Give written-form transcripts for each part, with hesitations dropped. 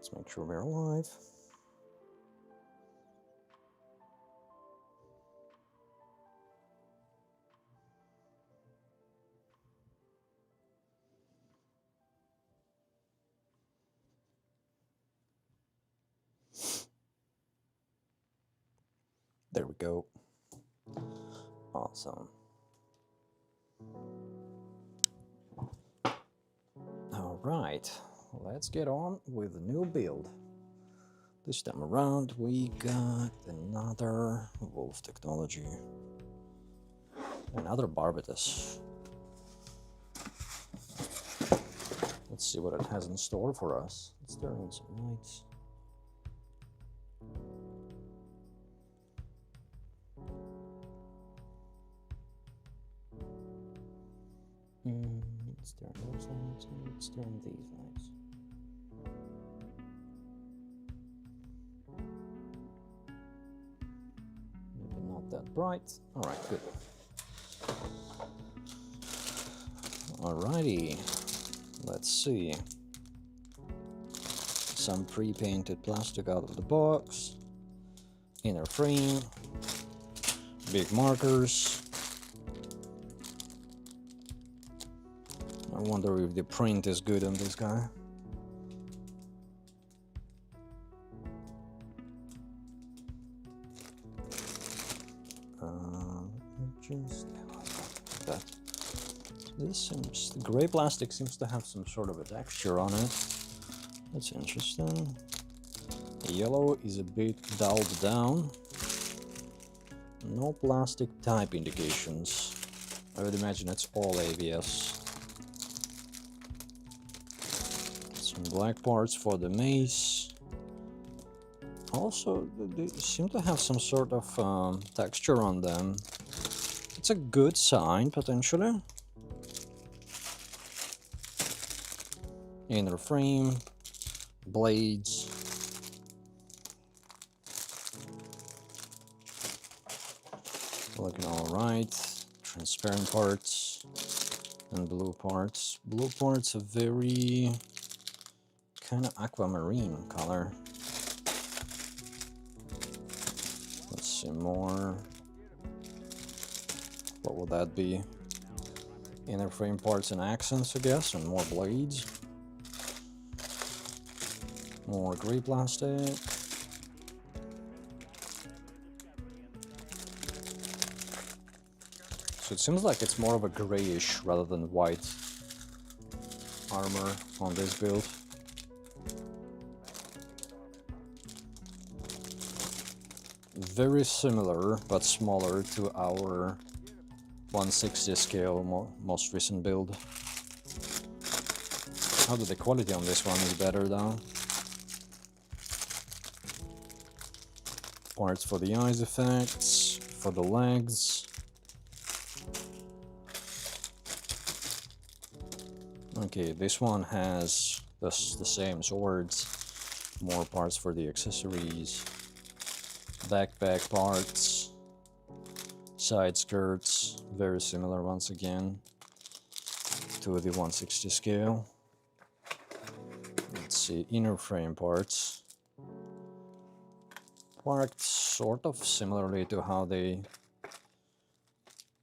Let's make sure we're alive. There we go. Awesome. All right, let's get on with the new build. This time around, we got another Wolf technology, another Barbatos. Let's see what it has in store for us. Let's turn on some lights. Let's turn those lights and let's turn these lights. Maybe not that bright. Alright, good. Alrighty, let's see. Some pre-painted plastic out of the box, inner frame, big markers. I wonder if the print is good on this guy. Just that. This seems, the gray plastic seems to have some sort of a texture on it. That's interesting. The yellow is a bit dulled down. No plastic type indications. I would imagine it's all ABS. Some black parts for the mace. Also, they seem to have some sort of texture on them. It's a good sign, potentially. Inner frame, blades. Looking alright. Transparent parts and blue parts. Blue parts are very kind of aquamarine color. Let's see more. What will that be? Inner frame parts and accents, I guess, and more blades. More gray plastic. So it seems like it's more of a grayish rather than white armor on this build. Very similar, but smaller to our 1/60 scale most recent build. How the quality on this one is better though. Parts for the eyes effects, for the legs. Okay, this one has the same swords, more parts for the accessories, backpack parts, side skirts, very similar once again to the 1/60 scale. Let's see, inner frame parts. Parked sort of similarly to how they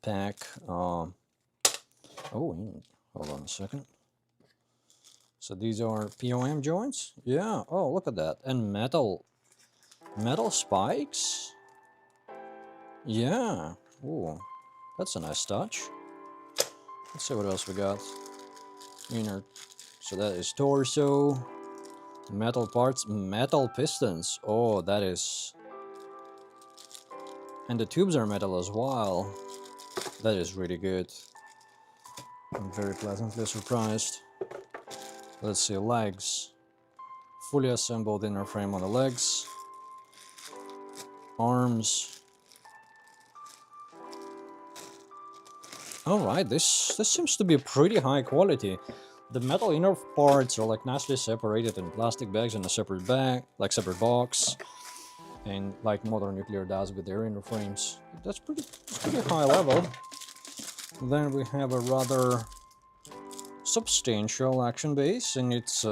pack. Oh, hold on a second. So these are POM joints? Yeah, oh, look at that. And metal spikes? Yeah, ooh, that's a nice touch. Let's see what else we got. Inner, so that is torso. Metal parts, metal pistons. Oh, that is... And the tubes are metal as well. That is really good. I'm very pleasantly surprised. Let's see, legs. Fully assembled inner frame on the legs. Arms. Alright, this seems to be pretty high quality. The metal inner parts are like nicely separated in plastic bags in a separate bag, like separate box. And like modern nuclear does with their inner frames. That's pretty high level. Then we have a rather substantial action base, and it's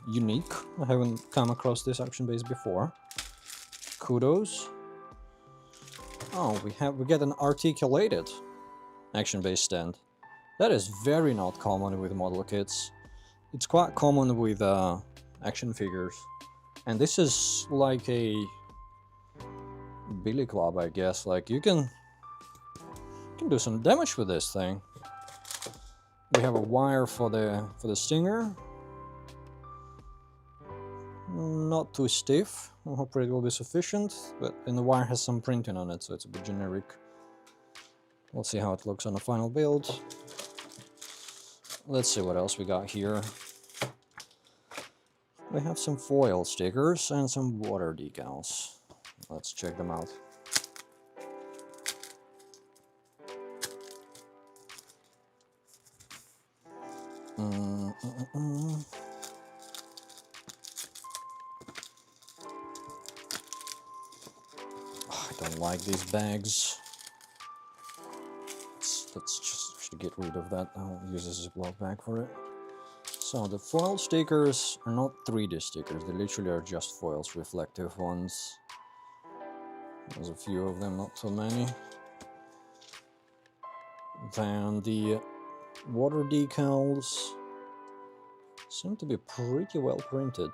unique. I haven't come across this action base before. Kudos. Oh, we get an articulated action base stand. That is very not common with model kits. It's quite common with action figures. And this is like a billy club, I guess. Like you can do some damage with this thing. We have a wire for the stinger. Not too stiff. Hopefully it will be sufficient, and the wire has some printing on it, so it's a bit generic. We'll see how it looks on the final build. Let's see what else we got here. We have some foil stickers and some water decals. Let's check them out. I don't like these bags. Let's just get rid of that. I'll use a Ziploc bag for it. So the foil stickers are not 3D stickers. They literally are just foils, reflective ones. There's a few of them, not too many. Then the water decals seem to be pretty well printed.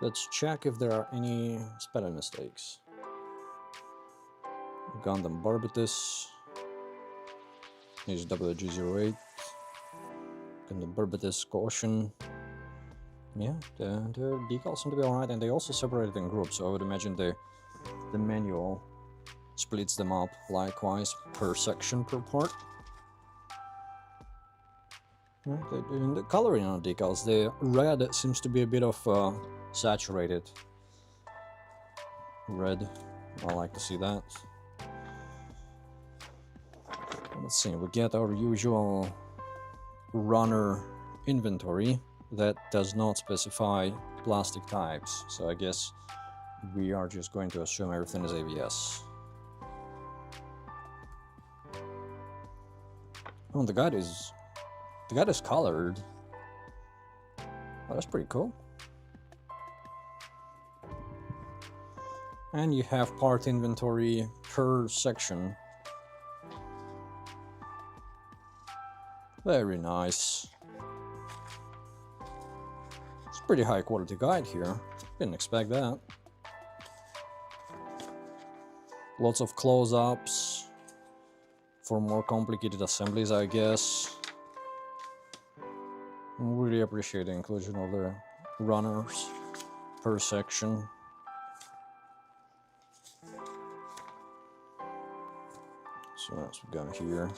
Let's check if there are any spelling mistakes. Gundam Barbatos. Here's WG08. Gundam Barbatos Caution. Yeah, the decals seem to be alright, and they also separated in groups, so I would imagine the manual splits them up likewise per section, per part. Yeah, the coloring on the decals, the red seems to be a bit of saturated red. I like to see that. Let's see, we get our usual runner inventory that does not specify plastic types, so I guess we are just going to assume everything is ABS. Oh, the guide is colored. Oh, that's pretty cool. And you have part inventory per section. Very nice. It's a pretty high quality guide here. Didn't expect that. Lots of close-ups for more complicated assemblies, I guess. Really appreciate the inclusion of the runners per section. So what else we got here?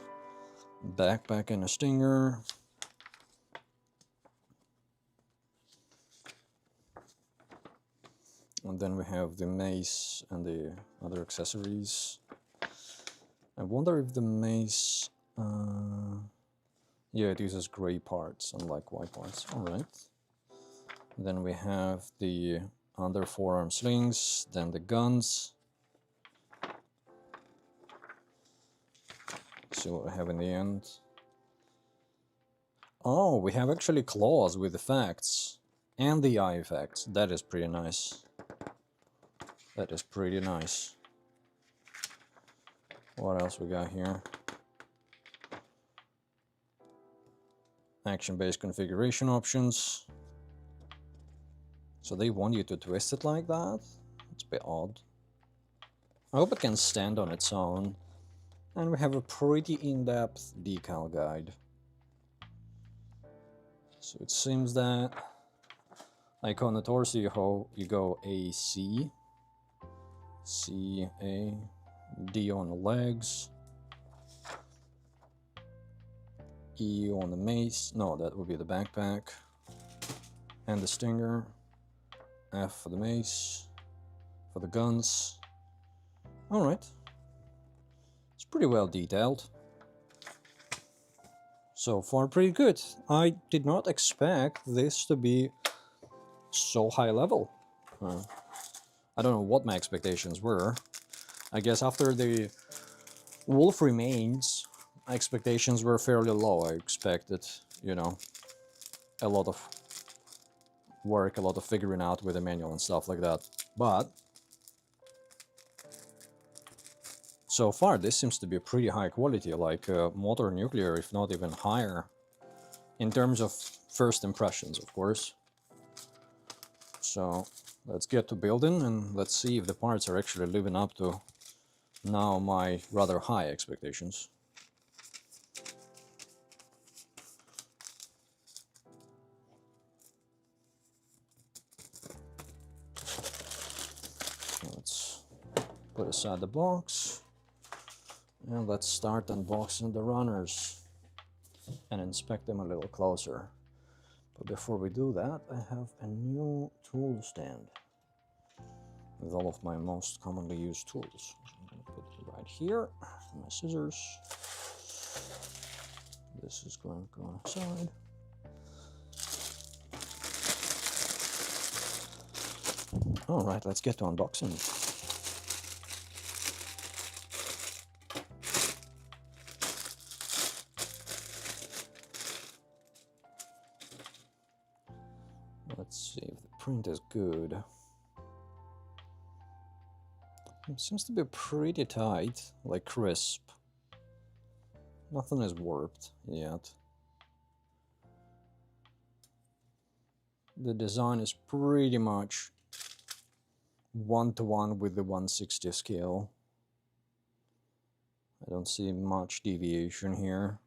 Backpack and a stinger. And then we have the mace and the other accessories. I wonder if the mace... yeah, it uses gray parts, unlike white parts. Alright. Then we have the under forearm slings, then the guns. See what we have in the end. Oh, we have actually claws with effects. And the eye effects. That is pretty nice. That is pretty nice. What else we got here? Action-based configuration options. So they want you to twist it like that? It's a bit odd. I hope it can stand on its own. And we have a pretty in-depth decal guide. So it seems that, like on the torso, you go A, C, C, A, D on the legs, E on the mace, no, that would be the backpack, and the stinger, F for the mace, for the guns. Alright. It's pretty well detailed. So far, pretty good. I did not expect this to be so high level. I don't know what my expectations were. I guess after the Wolf Remains, my expectations were fairly low. I expected you know, a lot of work, a lot of figuring out with the manual and stuff like that. But so far this seems to be pretty high quality, like motor nuclear, if not even higher, in terms of first impressions, of course. So let's get to building and let's see if the parts are actually living up to now my rather high expectations. Let's put aside the box and let's start unboxing the runners and inspect them a little closer. But before we do that, I have a new tool stand with all of my most commonly used tools. I'm going to put it right here, my scissors. This is going to go inside. All right, let's get to unboxing. Let's see if the print is good. It seems to be pretty tight, like crisp. Nothing is warped yet. The design is pretty much one-to-one with the 1/60 scale. I don't see much deviation here.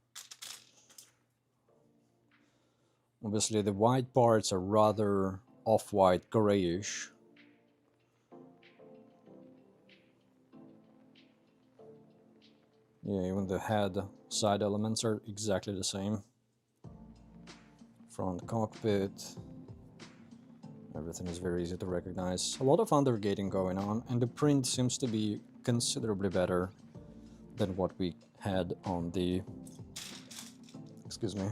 Obviously the white parts are rather off-white grayish. Yeah, even the head side elements are exactly the same. Front cockpit. Everything is very easy to recognize. A lot of undergating going on, and the print seems to be considerably better than what we had on the, excuse me,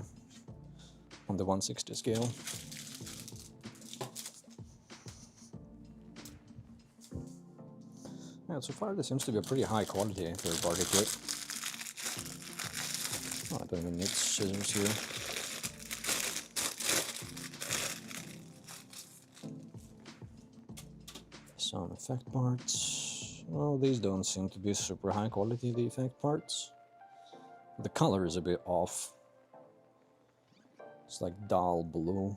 on the 1/60 scale. Yeah, so far this seems to be a pretty high quality third-party kit. Oh, I don't even need scissors here. Some effect parts. Well, these don't seem to be super high quality, the effect parts. The color is a bit off. It's like dull blue,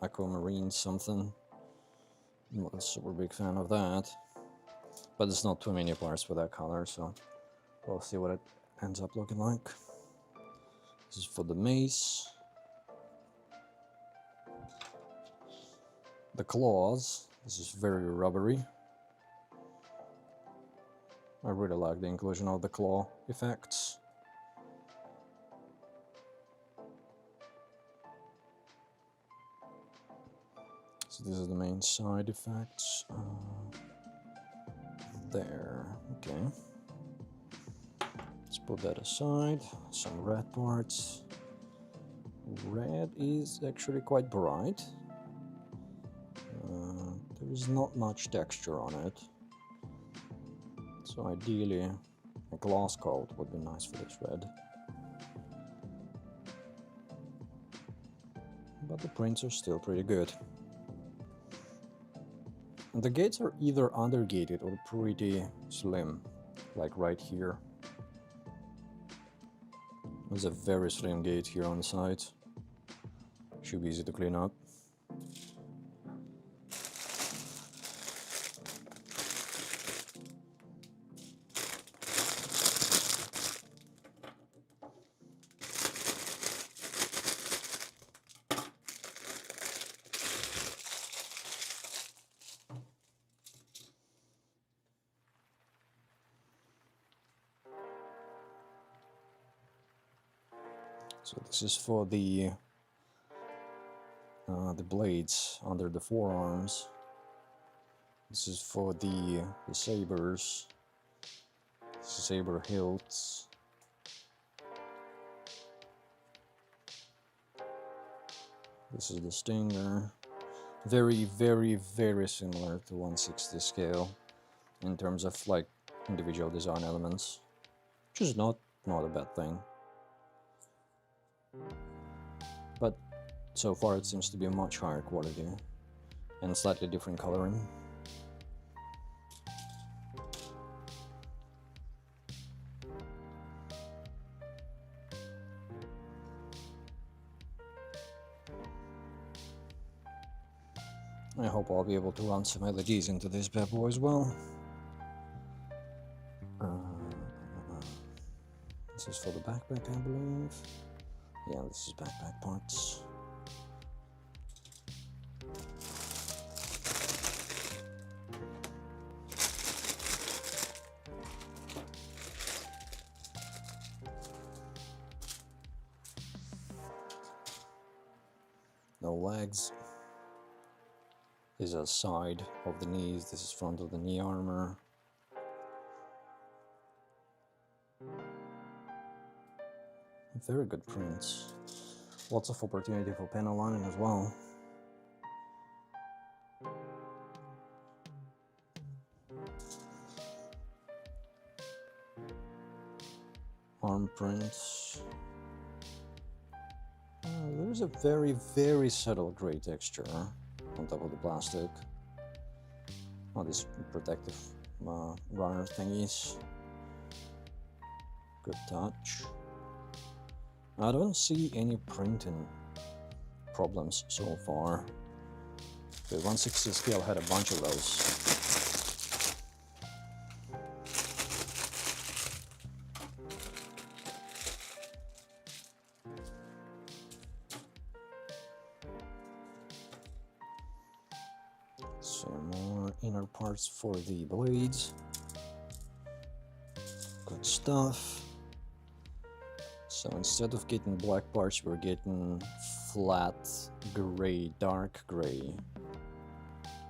aquamarine something. I'm not a super big fan of that. But there's not too many parts with that color, so we'll see what it ends up looking like. This is for the mace. The claws. This is very rubbery. I really like the inclusion of the claw effects. So this is the main side effects. There, okay. Let's put that aside. Some red parts. Red is actually quite bright. There is not much texture on it. So ideally, a gloss coat would be nice for this red. But the prints are still pretty good. And the gates are either undergated or pretty slim, like right here. There's a very slim gate here on the side. Should be easy to clean up. So this is for the blades under the forearms. This is for the sabers, saber hilts. This is the stinger. Very, very, very similar to 1/60 scale in terms of like individual design elements, which is not a bad thing. so far it seems to be a much higher quality and slightly different coloring. I hope I'll be able to run some LEDs into this bad boy as well. This is for the backpack, I believe. Yeah, this is backpack parts. No legs. This is side of the knees, this is front of the knee armor. Very good prints. Lots of opportunity for panel lining as well. Arm prints. There's a very, very subtle gray texture on top of the plastic. Oh, these protective runner thingies. Good touch. I don't see any printing problems so far. The 1/60 scale had a bunch of those. Some more inner parts for the blades. Good stuff. So instead of getting black parts, we're getting flat gray, dark gray.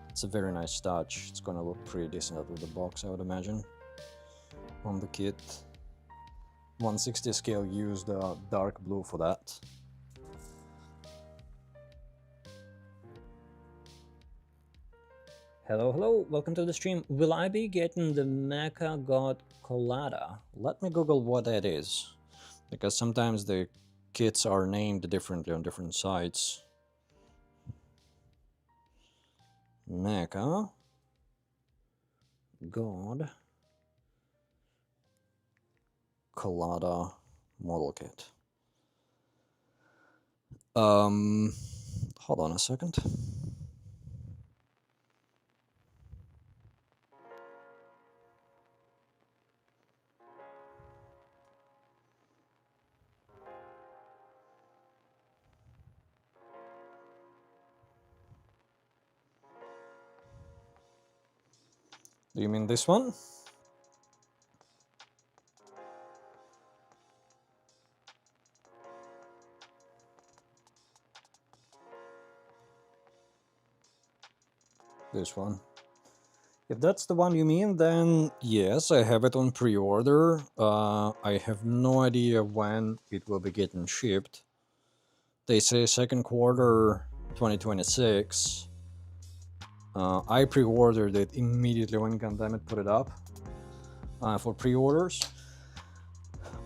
It's a very nice touch. It's gonna look pretty decent out of the box, I would imagine, on the kit. 1/60 scale used dark blue for that. Hello, welcome to the stream. Will I be getting the Mecha God Colada? Let me Google what that is, because sometimes the kits are named differently on different sites. Mecha God Colada model kit. Hold on a second. Do you mean this one? This one. If that's the one you mean, then yes, I have it on pre-order. I have no idea when it will be getting shipped. They say second quarter 2026. I pre-ordered it immediately when Gundam put it up for pre-orders.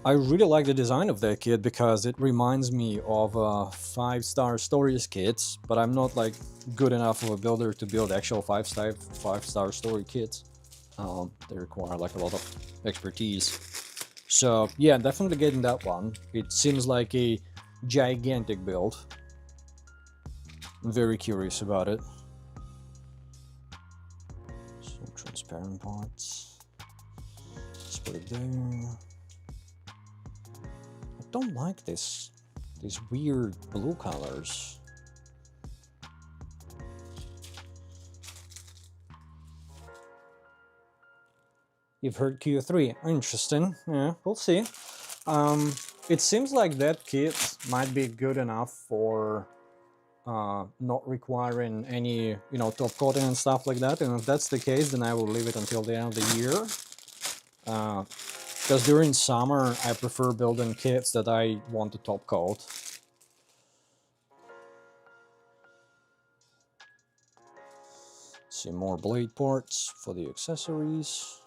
I really like the design of that kit because it reminds me of 5-star stories kits, but I'm not like good enough of a builder to build actual 5-star story kits. They require like a lot of expertise. So yeah, definitely getting that one. It seems like a gigantic build. I'm very curious about it. Some transparent parts. Let's put it there. I don't like these weird blue colors. You've heard Q3. Interesting. Yeah, we'll see. It seems like that kit might be good enough for not requiring any, top coating and stuff like that. And if that's the case, then I will leave it until the end of the year. Because during summer, I prefer building kits that I want to top coat. See more blade parts for the accessories.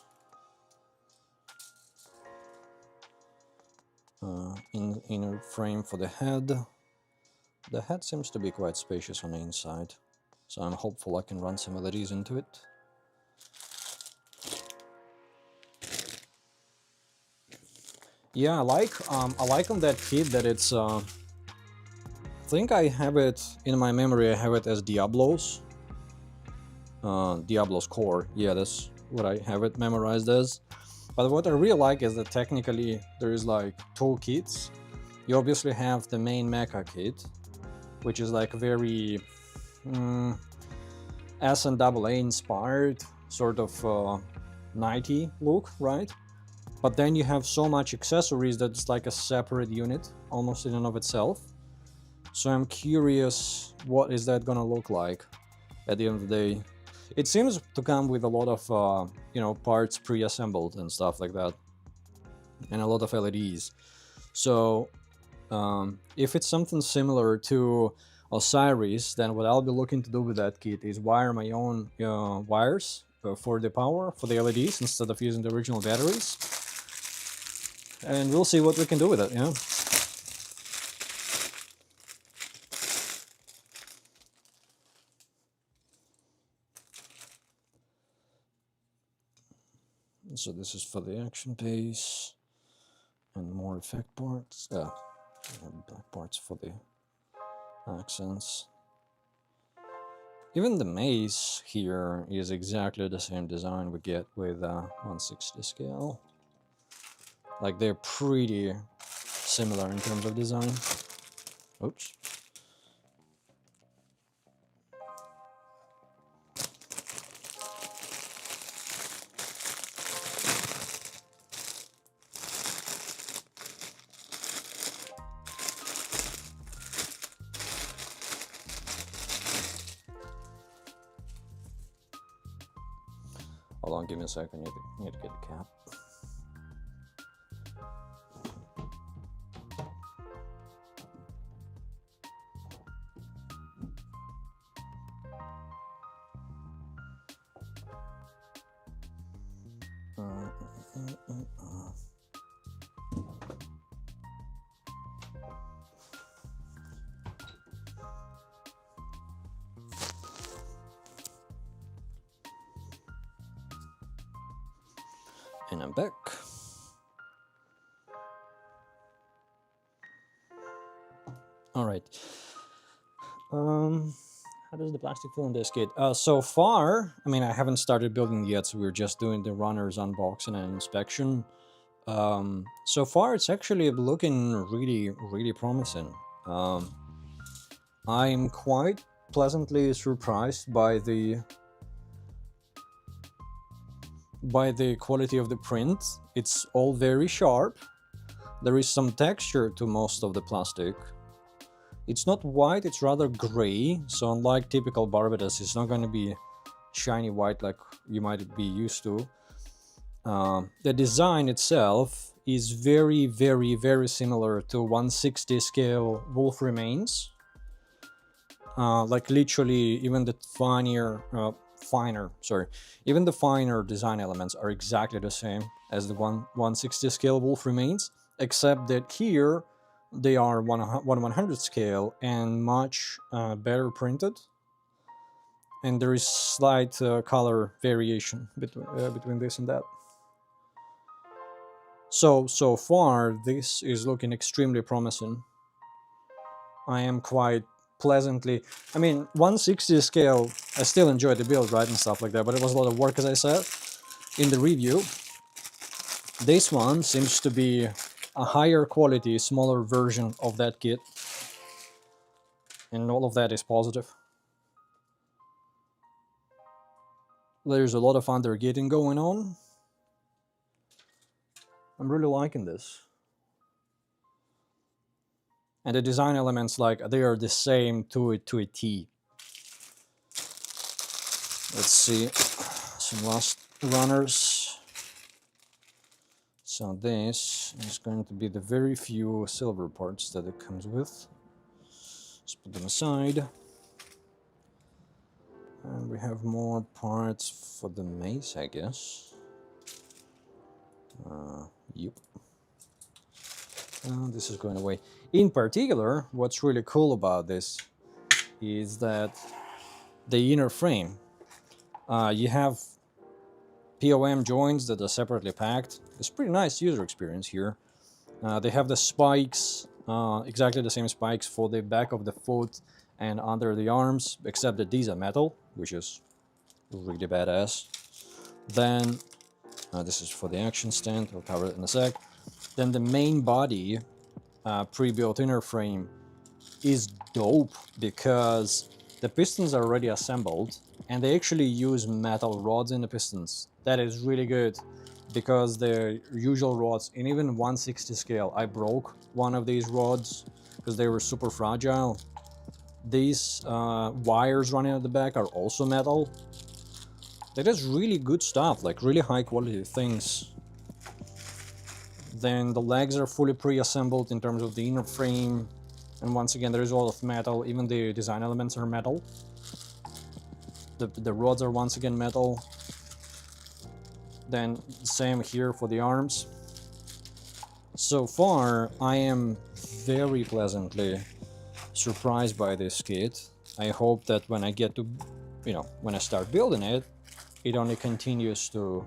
Inner frame for the head. the head seems to be quite spacious on the inside, so I'm hopeful I can run some LEDs into it. Yeah, I like on that kit that it's I think I have it in my memory. I have it as Diablo's core. Yeah, that's what I have it memorized as. But what I really like is that technically there is like two kits. You obviously have the main mecha kit, which is like very S&AA inspired sort of 90 look, right? But then you have so much accessories that it's like a separate unit almost in and of itself. So I'm curious, what is that gonna look like at the end of the day? It seems to come with a lot of you know, parts pre-assembled and stuff like that, and a lot of LEDs. So if it's something similar to Osiris, then what I'll be looking to do with that kit is wire my own wires for the power for the LEDs instead of using the original batteries, and we'll see what we can do with it. Yeah. So this is for the action base and more effect parts. Black parts for the accents. Even the mace here is exactly the same design we get with 1/60 scale. Like, they're pretty similar in terms of design. Oops. Hold on, give me a second. I need to get a cap. And I'm back. All right. How does the plastic feel in this kit? So far, I mean, I haven't started building yet, so we're just doing the runner's unboxing and inspection. So far, it's actually looking really, really promising. I'm quite pleasantly surprised by the quality of the print. It's all very sharp. There is some texture to most of the plastic. It's not white, it's rather gray, so unlike typical Barbatos, it's not going to be shiny white like you might be used to. The design itself is very, very, very similar to 1/60 scale Wolf Remains. Like literally, even the even the finer design elements are exactly the same as the 1/60 scale Wolf Remains, except that here they are 1/100 scale and much better printed, and there is slight color variation between this and that. So far, this is looking extremely promising. I am quite pleasantly... I mean, 1/60 scale, I still enjoyed the build, right, and stuff like that, but it was a lot of work, as I said in the review. This one seems to be a higher quality, smaller version of that kit, and all of that is positive. There's a lot of undergating going on. I'm really liking this. And the design elements, like, they are the same to a T. Let's see, some last runners. So this is going to be the very few silver parts that it comes with. Let's put them aside. And we have more parts for the mace, I guess. Yep. This is going away. In particular, what's really cool about this is that the inner frame, you have POM joints that are separately packed. It's pretty nice user experience here. They have the spikes, exactly the same spikes for the back of the foot and under the arms, except that these are metal, which is really badass. Then, this is for the action stand, I'll cover it in a sec. Then the main body, pre-built inner frame, is dope because the pistons are already assembled and they actually use metal rods in the pistons. That is really good because the usual rods, in even 1/60 scale, I broke one of these rods because they were super fragile. These wires running at the back are also metal. That is really good stuff, like really high quality things. Then the legs are fully pre-assembled in terms of the inner frame. And once again, there is a lot of metal, even the design elements are metal. The rods are once again metal. Then same here for the arms. So far, I am very pleasantly surprised by this kit. I hope that when I get to, when I start building it, it only continues to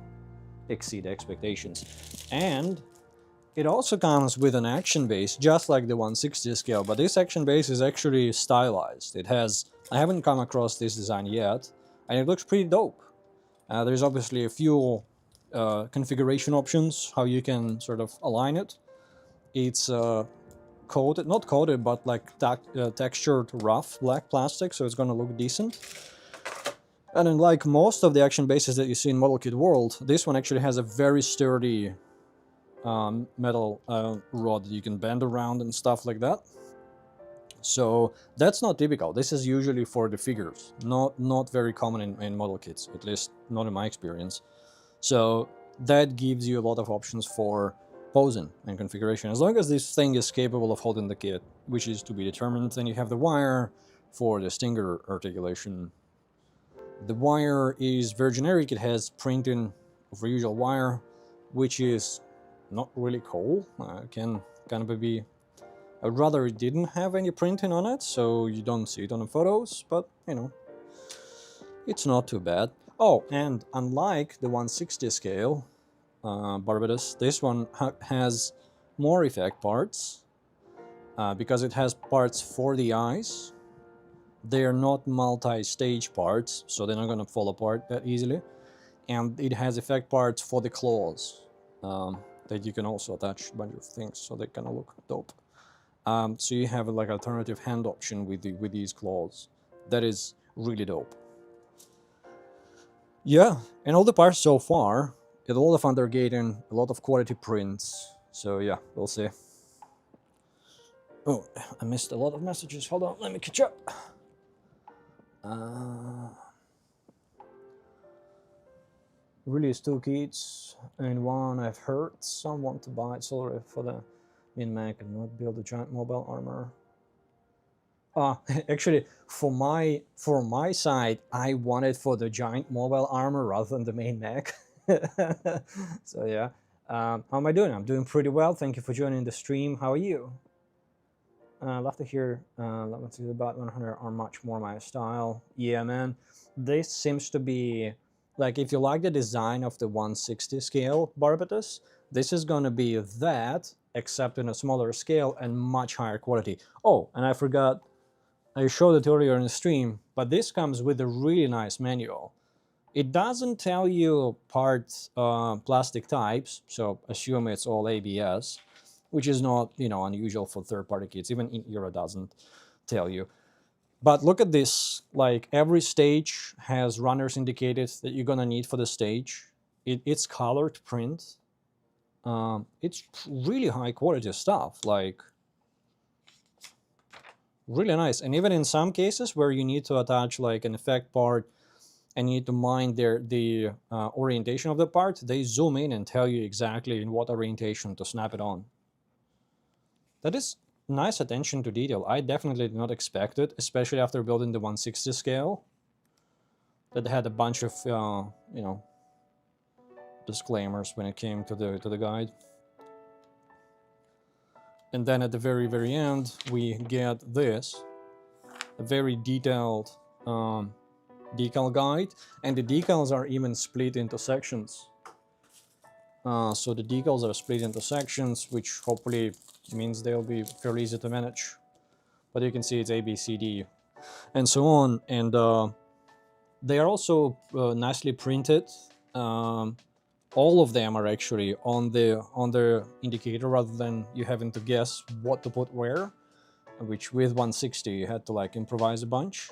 exceed expectations. And it also comes with an action base, just like the 1/60 scale, but this action base is actually stylized. It has, I haven't come across this design yet, and it looks pretty dope. There's obviously a few configuration options, how you can sort of align it. It's coated, not coated, but like textured rough black plastic, so it's gonna look decent. And unlike most of the action bases that you see in Model Kit world, this one actually has a very sturdy metal rod that you can bend around and stuff like that. So that's not typical. This is usually for the figures, not very common in model kits, at least not in my experience. So that gives you a lot of options for posing and configuration. As long as this thing is capable of holding the kit, which is to be determined, then you have the wire for the stinger articulation. The wire is very generic. It has printing of the usual wire, which is not really cool. Can kind of be. I'd rather it didn't have any printing on it, so you don't see it on the photos, but it's not too bad. Oh, and unlike the 1/60 scale Barbatos, this one has more effect parts because it has parts for the eyes. They are not multi-stage parts, so they're not going to fall apart that easily. And it has effect parts for the claws. That you can also attach a bunch of things, so they kind of look dope. So you have like alternative hand option with these claws. That is really dope. Yeah, and all the parts so far, a lot of undergating, a lot of quality prints. So yeah, we'll see. Oh, I missed a lot of messages. Hold on, let me catch up. Release 2 kits and one. I've heard someone to buy it solely for the min-mac and not build a giant mobile armor. Actually, for my side, I wanted for the giant mobile armor rather than the main mech. So yeah, how am I doing? I'm doing pretty well. Thank you for joining the stream. How are you? Love to hear. Let's see, about 100 are much more my style. Yeah, man. This seems to be like, if you like the design of the 1/60 scale Barbatos, this is gonna be that, except in a smaller scale and much higher quality. Oh, and I forgot. I showed it earlier in the stream, but this comes with a really nice manual. It doesn't tell you part plastic types, so assume it's all ABS, which is not, unusual for third-party kits. Even in Euro doesn't tell you. But look at this, like every stage has runners indicated that you're gonna need for the stage. It's colored print. It's really high quality stuff, like really nice. And even in some cases where you need to attach like an effect part and you need to mind the orientation of the part, they zoom in and tell you exactly in what orientation to snap it on. That is nice attention to detail. I definitely did not expect it, especially after building the 1/60 scale that had a bunch of disclaimers when it came to the guide. And then at the very end, we get this, a very detailed decal guide, and the decals are even split into sections. So the decals are split into sections, which hopefully means they'll be fairly easy to manage. But you can see it's A, B, C, D, and so on. And they are also nicely printed. All of them are actually on the indicator, rather than you having to guess what to put where, which with 160 you had to like improvise a bunch.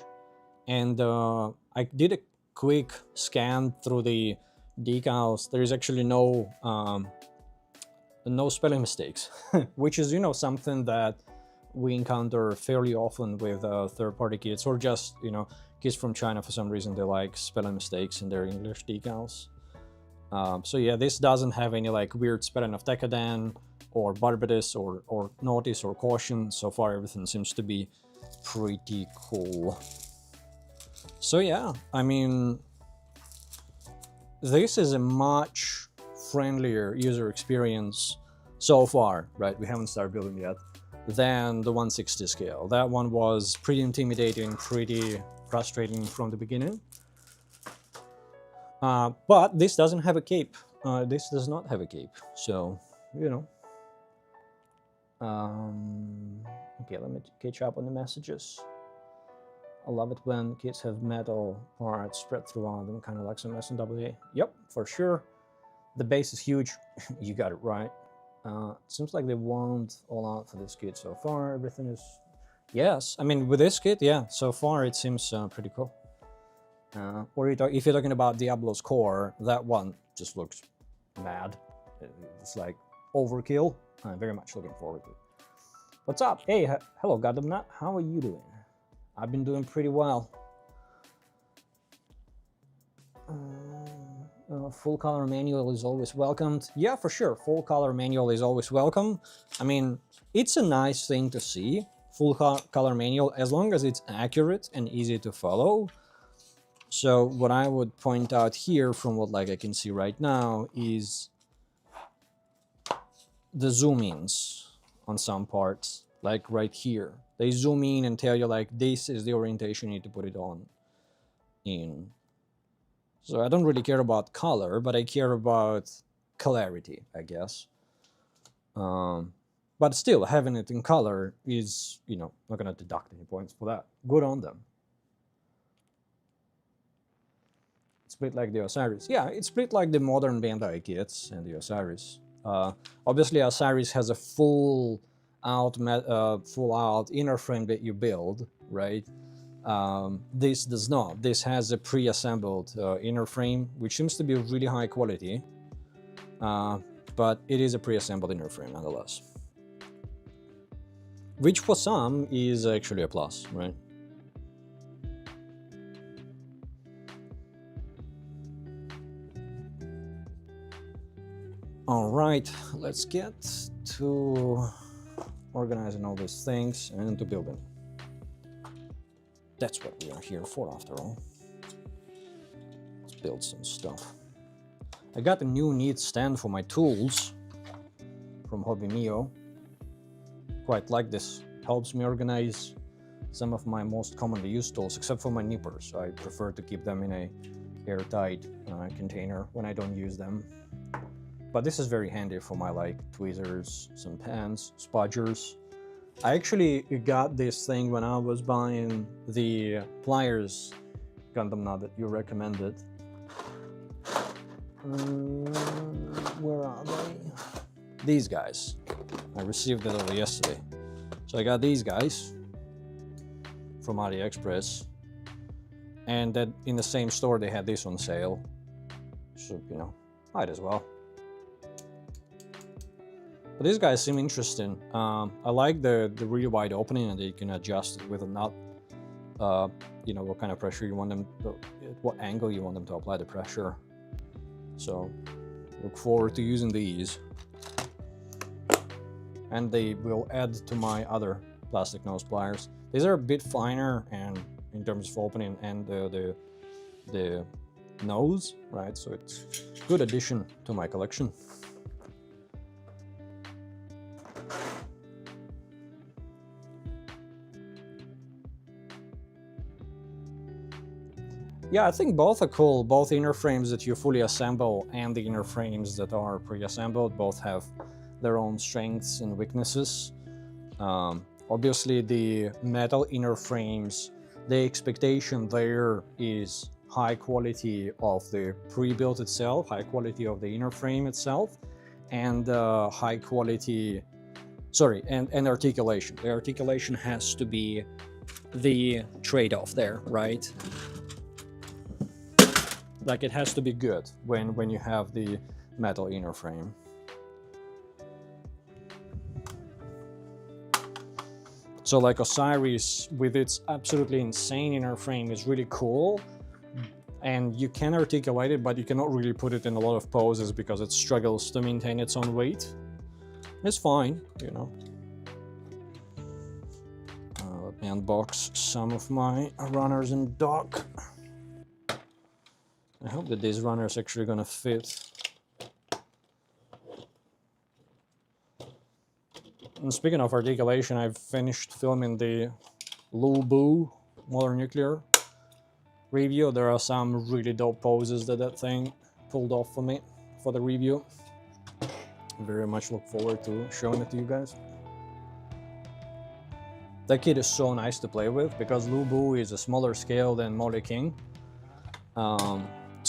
And I did a quick scan through the decals. There is actually no spelling mistakes, which is, you know, something that we encounter fairly often with third-party kits, or just, you know, kits from China. For some reason they like spelling mistakes in their English decals. So yeah, this doesn't have any like weird spelling of Tekadan or Barbatos or Notice or Caution. So far everything seems to be pretty cool. So yeah, I mean, this is a much friendlier user experience so far, right? We haven't started building yet, than the 160 scale. That one was pretty intimidating, pretty frustrating from the beginning. But this doesn't have a cape. This does not have a cape, so, you know. Okay, let me catch up on the messages. I love it when kits have metal parts spread throughout them, kind of like some SNWA. Yep, for sure. The base is huge. You got it right. Seems like they won't all out for this kit so far. Everything is... Yes, I mean, with this kit, yeah, so far it seems pretty cool. Or if you're talking about Diablo's core, that one just looks mad. It's like overkill. I'm very much looking forward to it. What's up? Hey, hello, Goddamn Nut. How are you doing? I've been doing pretty well. Full color manual is always welcomed. Yeah, for sure. Full color manual is always welcome. I mean, it's a nice thing to see. Full color manual, as long as it's accurate and easy to follow. So what I would point out here, from what like I can see right now, is the zoom-ins on some parts, like right here. They zoom in and tell you like this is the orientation you need to put it on in. So I don't really care about color, but I care about clarity, I guess. But still, having it in color is, you know, not gonna deduct any points for that. Good on them. It's split like the Osiris. Yeah, it's split like the modern Bandai kits and the Osiris. Obviously, Osiris has a full out inner frame that you build, right? This does not. This has a pre-assembled inner frame, which seems to be really high quality, but it is a pre-assembled inner frame nonetheless. Which for some is actually a plus, right? All right, let's get to organizing all these things and to building. That's what we are here for, after all. Let's build some stuff. I got a new neat stand for my tools from Hobby Mio. Quite like this. It helps me organize some of my most commonly used tools, except for my nippers. I prefer to keep them in a airtight container when I don't use them. But this is very handy for my like tweezers, some pens, spudgers. I actually got this thing when I was buying the pliers Gundam Nut that you recommended. Where are they? These guys. I received it over yesterday. So I got these guys from AliExpress, and that in the same store they had this on sale. So, you know, might as well. But these guys seem interesting. I like the really wide opening, and you can adjust it with a nut. You know, what kind of pressure you want them, what angle you want them to apply the pressure. So, look forward to using these. And they will add to my other plastic nose pliers. These are a bit finer and in terms of opening and the nose, right? So it's a good addition to my collection. Yeah, I think both are cool. Both inner frames that you fully assemble and the inner frames that are pre-assembled both have their own strengths and weaknesses. Obviously, the metal inner frames, the expectation there is high quality of the pre-built itself, high quality of the inner frame itself, and high quality, and articulation. The articulation has to be the trade-off there, right? Like, it has to be good when you have the metal inner frame. So like Osiris with its absolutely insane inner frame is really cool, and you can articulate it, but you cannot really put it in a lot of poses because it struggles to maintain its own weight. It's fine, you know. Let me unbox some of my runners in dock. I hope that these runners actually gonna fit. And speaking of articulation, I've finished filming the Lubu Modern Nuclear review. There are some really dope poses that thing pulled off for me for the review. Very much look forward to showing it to you guys. That kit is so nice to play with because Lubu is a smaller scale than Molly King.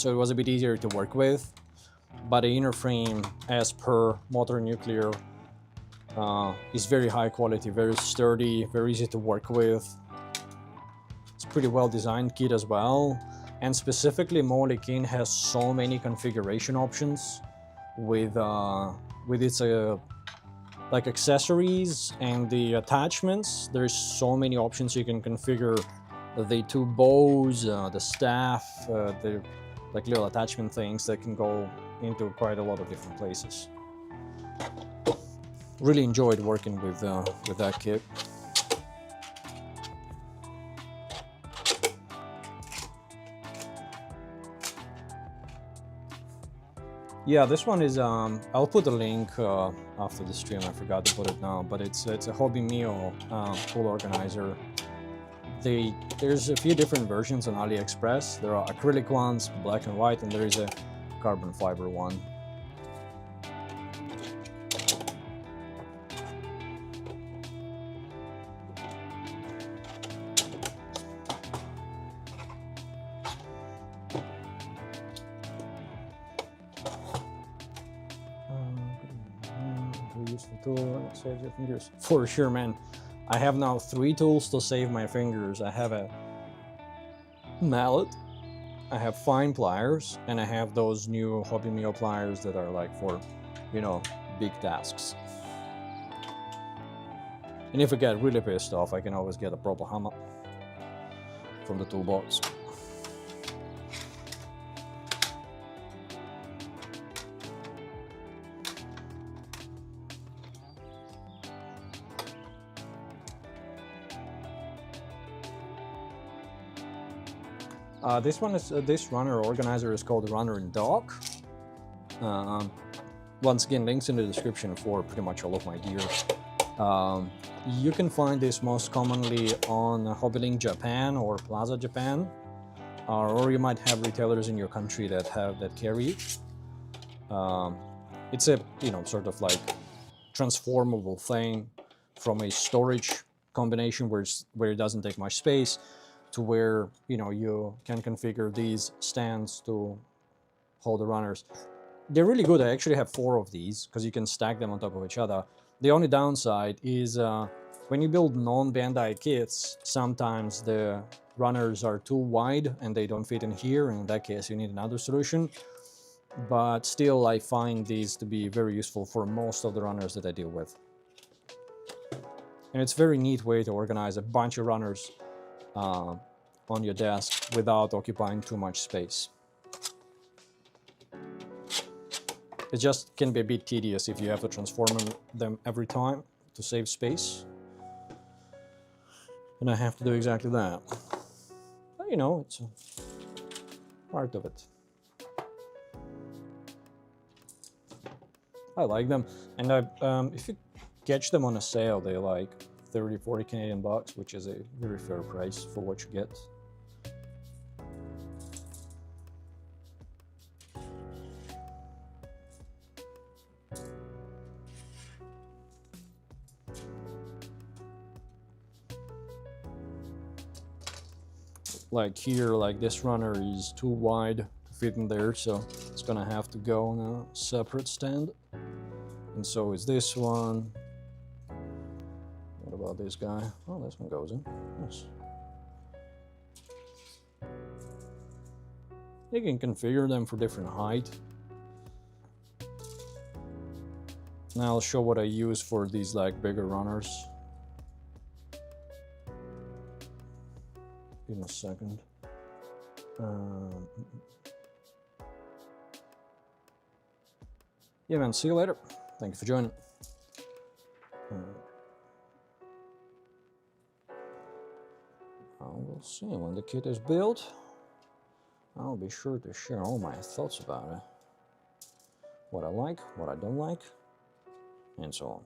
So it was a bit easier to work with. But the inner frame, as per Modern Nuclear, is very high quality, very sturdy, very easy to work with. It's a pretty well designed kit as well. And specifically, Molly King has so many configuration options with its like accessories and the attachments. There's so many options you can configure the two bows, the staff, the like little attachment things that can go into quite a lot of different places. Really enjoyed working with that kit. Yeah, this one is I'll put a link after the stream. I forgot to put it now, but it's a Hobby Mio tool organizer. There's a few different versions on AliExpress. There are acrylic ones, black and white, and there is a carbon fiber one. Tool, save your fingers. For sure, man. I have now 3 tools to save my fingers. I have a mallet, I have fine pliers, and I have those new Hobby Mio pliers that are like for, you know, big tasks. And if I get really pissed off, I can always get a proper hammer from the toolbox. This runner organizer is called the Runner in Dock. Once again, links in the description for pretty much all of my gear. You can find this most commonly on Hobbylink Japan or Plaza Japan, or you might have retailers in your country that carry it. It's a sort of like transformable thing from a storage combination where it doesn't take much space to where you can configure these stands to hold the runners. They're really good. I actually have 4 of these because you can stack them on top of each other. The only downside is when you build non-Bandai kits, sometimes the runners are too wide and they don't fit in here, and in that case you need another solution. But still, I find these to be very useful for most of the runners that I deal with. And it's a very neat way to organize a bunch of runners on your desk without occupying too much space. It just can be a bit tedious if you have to transform them every time to save space. And I have to do exactly that. But it's a part of it. I like them, and if you catch them on a sale, they're like 30-40 Canadian bucks, which is a very fair price for what you get. like here, like this runner is too wide to fit in there, so it's gonna have to go on a separate stand. And so is this one. What about this guy? Oh, this one goes in. Nice. You can configure them for different height. Now I'll show what I use for these like bigger runners in a second. Yeah, man, see you later. Thank you for joining. We'll see when the kit is built. I'll be sure to share all my thoughts about it. What I like, what I don't like, and so on.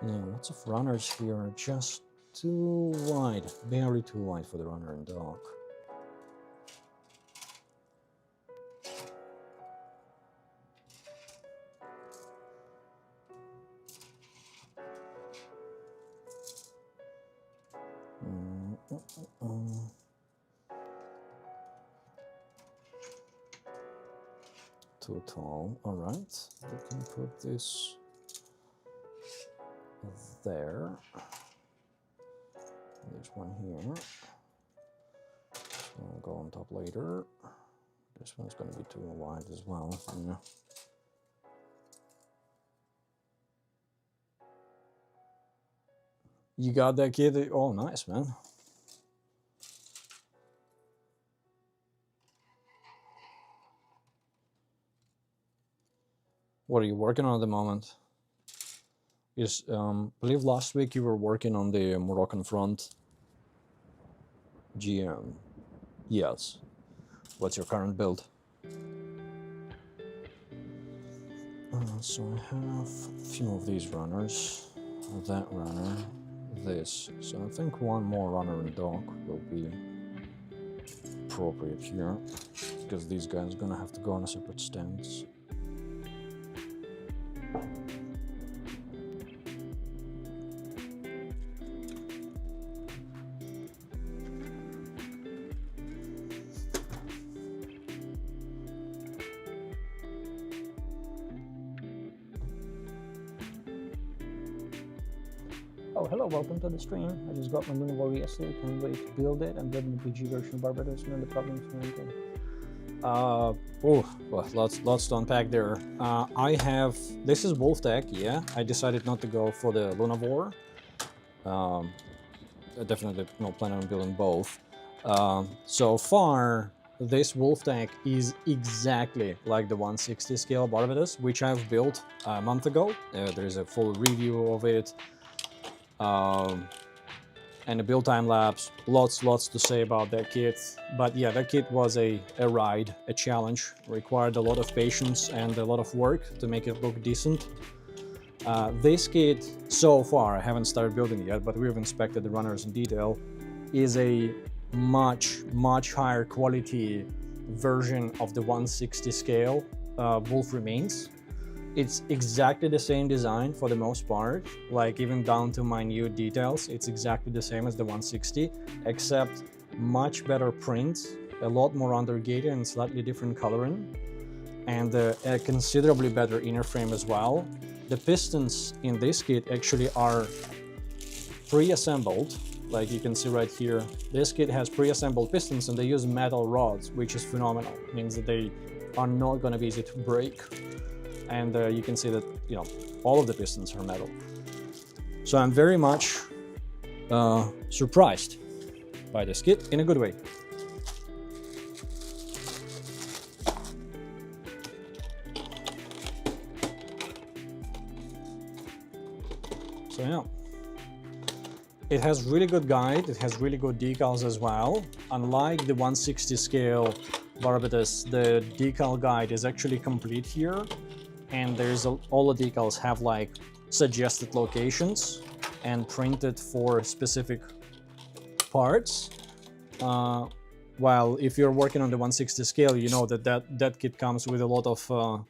Yeah, lots of runners here are just too wide, very too wide for the runner and dog. Too tall. All right, we can put this there. There's one here. This one will go on top later. This one's going to be too wide as well. Yeah. You got that, kid? Oh, nice, man. What are you working on at the moment? Is I believe last week you were working on the Moroccan front. GM. Yes. What's your current build? So I have a few of these runners. That runner. This. So I think one more runner and dog will be appropriate here, because these guys are gonna have to go on a separate stance. Oh, hello, welcome to the stream. I just got my Lenovo yesterday, can't wait to build it. I'm building the PG version of Barbatos, and the problems related. Well, lots to unpack there. I have, this is Wolf Tech, yeah. I decided not to go for the Lenovo. I definitely no plan on building both. So far, this Wolf Tech is exactly like the 160 scale Barbatos, which I've built a month ago. There's a full review of it. And a build time lapse, lots to say about that kit. But yeah, that kit was a ride, a challenge, required a lot of patience and a lot of work to make it look decent. This kit, so far, I haven't started building it yet, but we've inspected the runners in detail, is a much higher quality version of the 160 scale Wolf Remains. It's exactly the same design for the most part, like even down to minute details. It's exactly the same as the 160, except much better print, a lot more undergated and slightly different coloring, and a considerably better inner frame as well. The pistons in this kit actually are pre-assembled, like you can see right here. This kit has pre-assembled pistons and they use metal rods, which is phenomenal. It means that they are not going to be easy to break. And you can see that, you know, all of the pistons are metal. So I'm very much surprised by this kit in a good way. So yeah, it has really good guide. It has really good decals as well. Unlike the 160 scale Barbatos, the decal guide is actually complete here. And there's all the decals have like suggested locations and printed for specific parts. While if you're working on the 160 scale, you know that kit comes with a lot of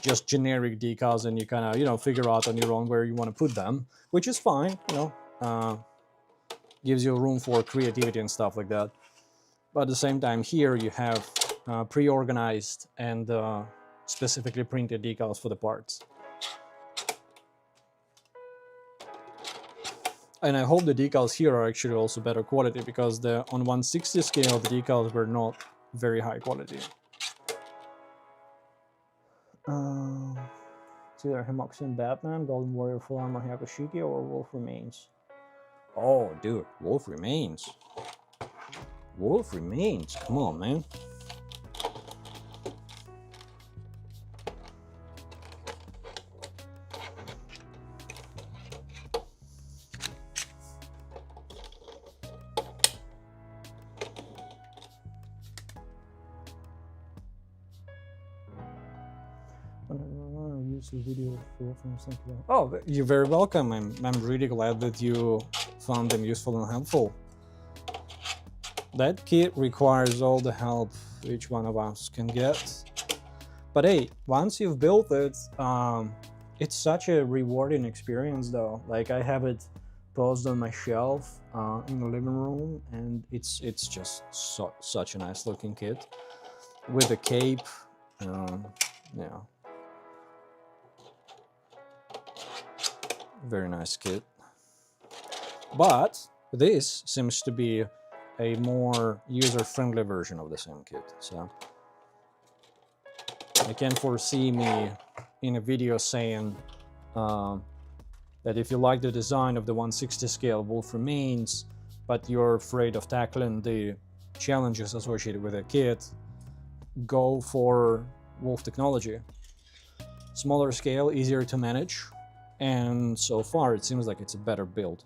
just generic decals, and you kind of, you know, figure out on your own where you want to put them, which is fine, you know, gives you room for creativity and stuff like that. But at the same time, here you have pre-organized and specifically printed decals for the parts. And I hope the decals here are actually also better quality, because the on 1/60 scale the decals were not very high quality. It's either Himoxian Batman, Golden Warrior Full Armor Hakushiki, or Wolf Remains. Oh, dude, Wolf Remains. Wolf Remains. Come on, man. Use the video for reference. Thank you. Oh, you're very welcome. I'm really glad that you found them useful and helpful. That kit requires all the help each one of us can get. But hey, once you've built it, it's such a rewarding experience though. Like, I have it posed on my shelf in the living room, and it's just such a nice looking kit with a cape. Yeah, very nice kit. But this seems to be a more user-friendly version of the same kit, so I can foresee me in a video saying that if you like the design of the 1/60 scale Wolf Remains, but you're afraid of tackling the challenges associated with a kit, go for Wolf technology. Smaller scale, easier to manage, and so far it seems like it's a better build.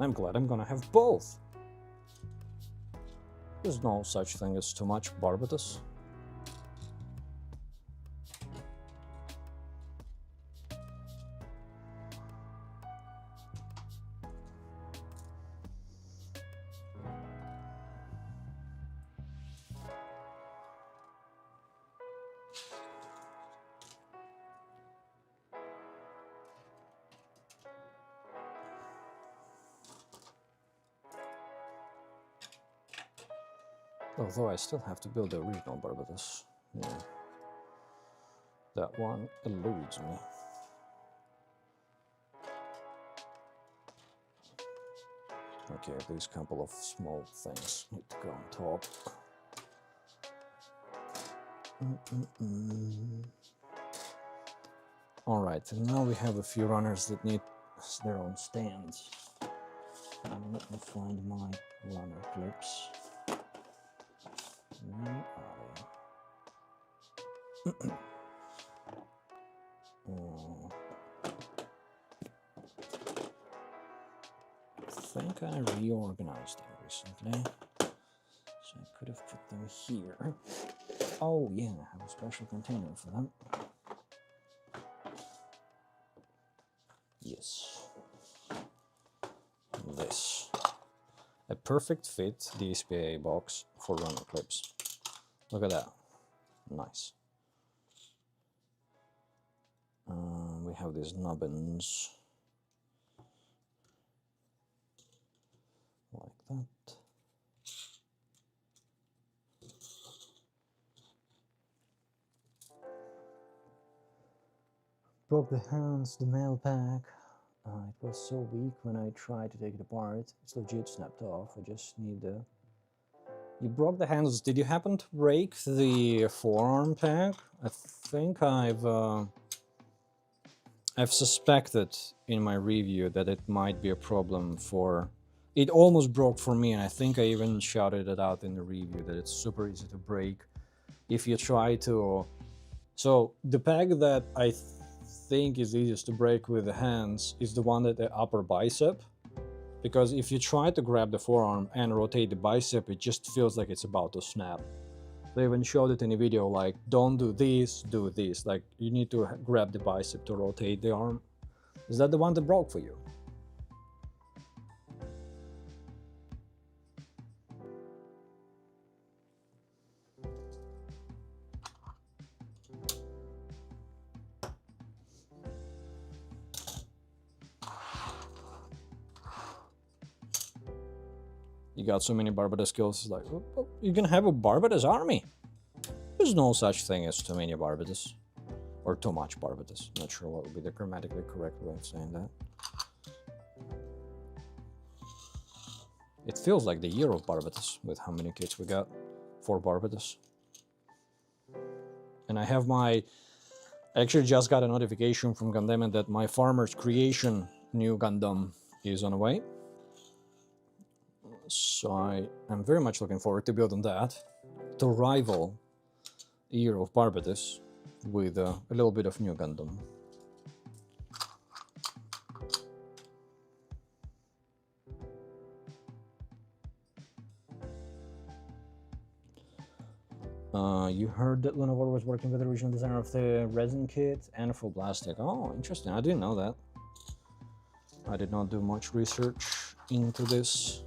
I'm glad I'm gonna have both. There's no such thing as too much Barbatos. Although I still have to build the original Barbatos. Yeah. That one eludes me. Okay, these couple of small things need to go on top. Alright, and now we have a few runners that need their own stands. Let me find my runner clips. I think I reorganized them recently, so I could have put them here. Oh yeah, I have a special container for them. Yes. This. A perfect fit DSPA box for runner clips. Look at that. Nice. We have these nubbins. Like that. Broke the hands, the mail pack. It was so weak when I tried to take it apart. It's legit snapped off. I just need the... You broke the handles. Did you happen to break the forearm pack? I think I've suspected in my review that it might be a problem for... It almost broke for me, and I think I even shouted it out in the review that it's super easy to break if you try to... So the pack that I think is easiest to break with the hands is the one at the upper bicep, because if you try to grab the forearm and rotate the bicep, it just feels like it's about to snap. They even showed it in a video, like, don't do this, do this. Like, you need to grab the bicep to rotate the arm. Is that the one that broke for you? You got so many Barbatos skills. It's like, oh, you can have a Barbatos army. There's no such thing as too many Barbatos. Or too much Barbatos. Not sure what would be the grammatically correct way of saying that. It feels like the year of Barbatos with how many kits we got for Barbatos. And I have my... I actually just got a notification from Gundam that my Farmer's Creation new Gundam is on the way. So I am very much looking forward to building that to rival Year of Barbatos with a little bit of new Gundam. You heard that Lenovo was working with the original designer of the resin kit and full plastic. Oh, interesting. I didn't know that. I did not do much research into this.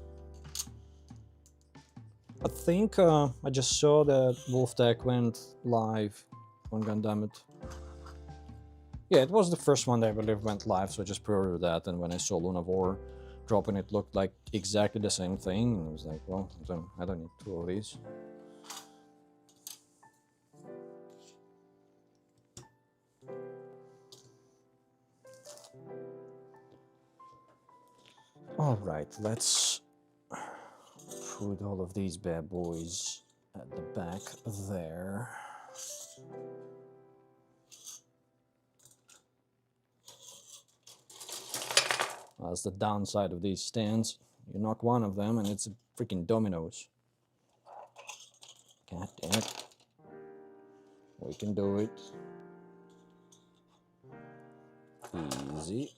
I think I just saw that Wolftech went live on Gundam. Yeah, it was the first one that I believe went live, so I just pre-ordered that, and when I saw Luna War dropping, it looked like exactly the same thing, and I was like, well, I don't need two of these. Alright, let's put all of these bad boys at the back there. That's the downside of these stands. You knock one of them and it's a freaking dominoes. God damn it. We can do it. Easy.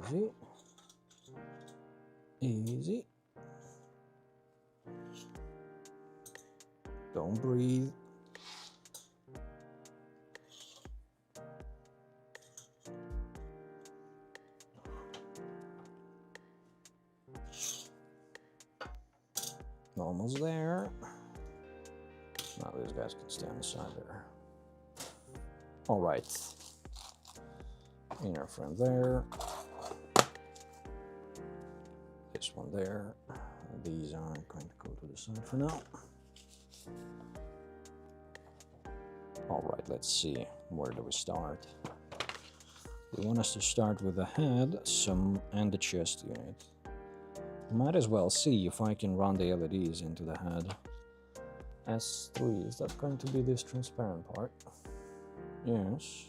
Easy. Easy. Don't breathe. Almost there. Now these guys can stay on the side there. All right. Inner frame there. This one there. These are going to go to the side for now. All right, let's see. Where do we start? We want us to start with the head, and the chest unit. Might as well see if I can run the LEDs into the head. S3, is that going to be this transparent part? Yes.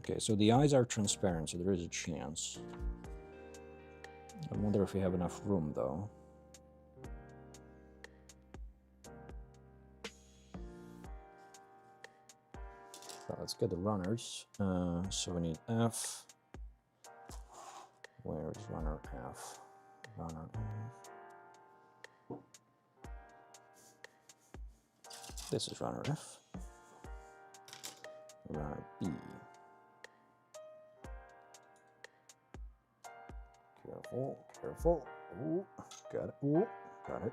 Okay, so the eyes are transparent, so there is a chance. I wonder if we have enough room, though. Well, let's get the runners. So we need F. Where is runner F? Runner F. This is runner F. Runner B. Careful, careful. Ooh, got it. Ooh, got it.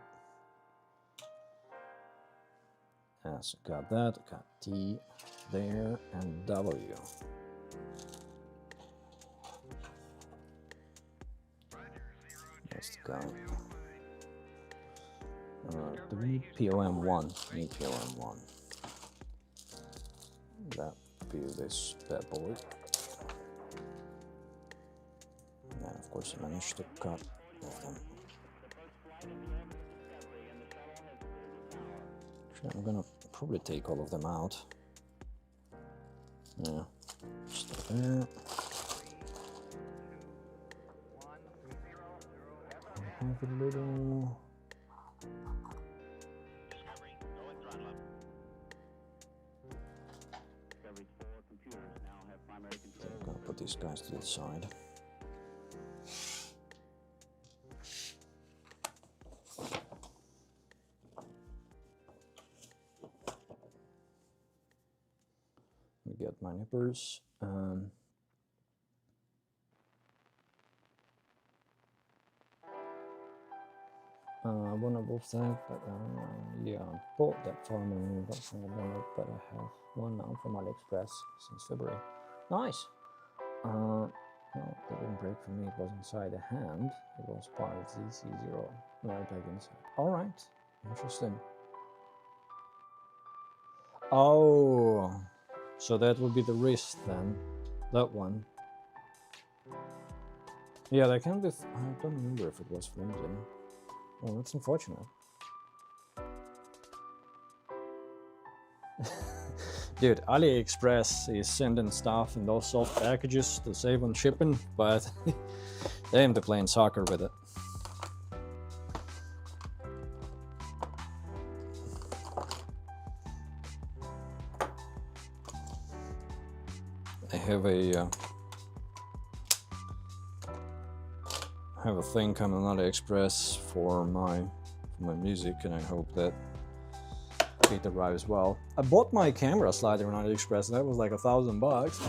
S, got that. Got T there, and W. That's the guy. Do we need POM1? Need POM1. That be this bad boy. And of course I managed to cut off them. Actually, I'm gonna probably take all of them out. Yeah, stay there. Have a little. I'm gonna put these guys to the side. We get my nippers. One of both sides, but yeah, I bought that farmer and got from the limit, but I have one now from AliExpress since February. Nice. No, it didn't break for me. It was inside the hand. It was part of ZC0. Now back inside. Alright. Interesting. Oh, so that would be the wrist then. That one. Yeah, that can be. I don't remember if it was flimsy. Oh, that's unfortunate. Dude, AliExpress is sending stuff in those soft packages to save on shipping, but they aim to playing soccer with it. I have a thing coming on AliExpress for my music, and I hope that it arrives well. I bought my camera slider on AliExpress, and that was like $1,000.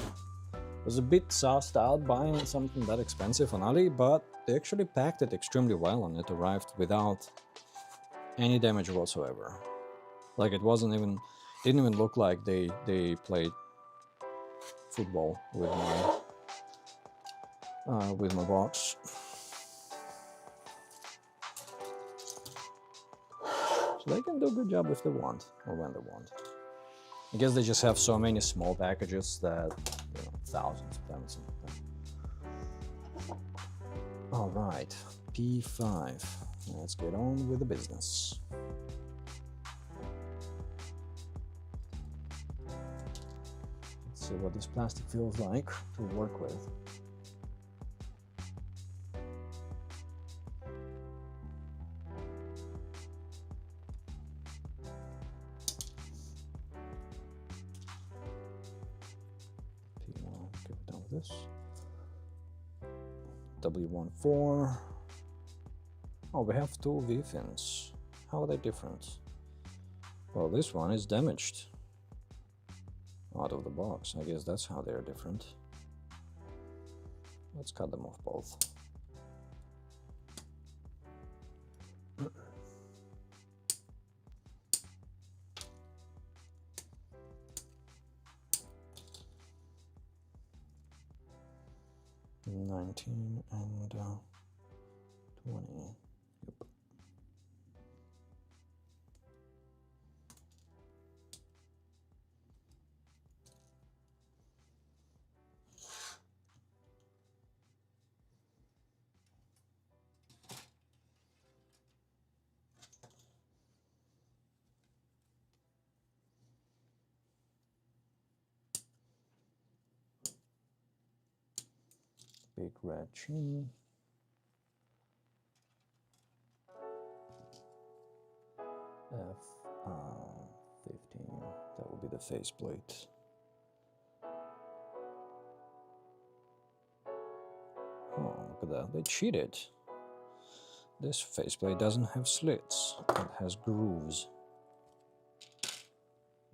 I was a bit sauced out buying something that expensive on Ali, but they actually packed it extremely well, and it arrived without any damage whatsoever. Like, it didn't even look like they played football with my box. So they can do a good job if they want, or when they want. I guess they just have so many small packages that, you know, thousands of them. All right, P5. Let's get on with the business. Let's see what this plastic feels like to work with. This W14. Oh, we have two V-fins. How are they different? Well, this one is damaged out of the box. I guess that's how they're different. Let's cut them off both. $19 and $20. Yep. Big red chin. F15. That will be the faceplate. Oh, look at that. They cheated. This faceplate doesn't have slits. It has grooves.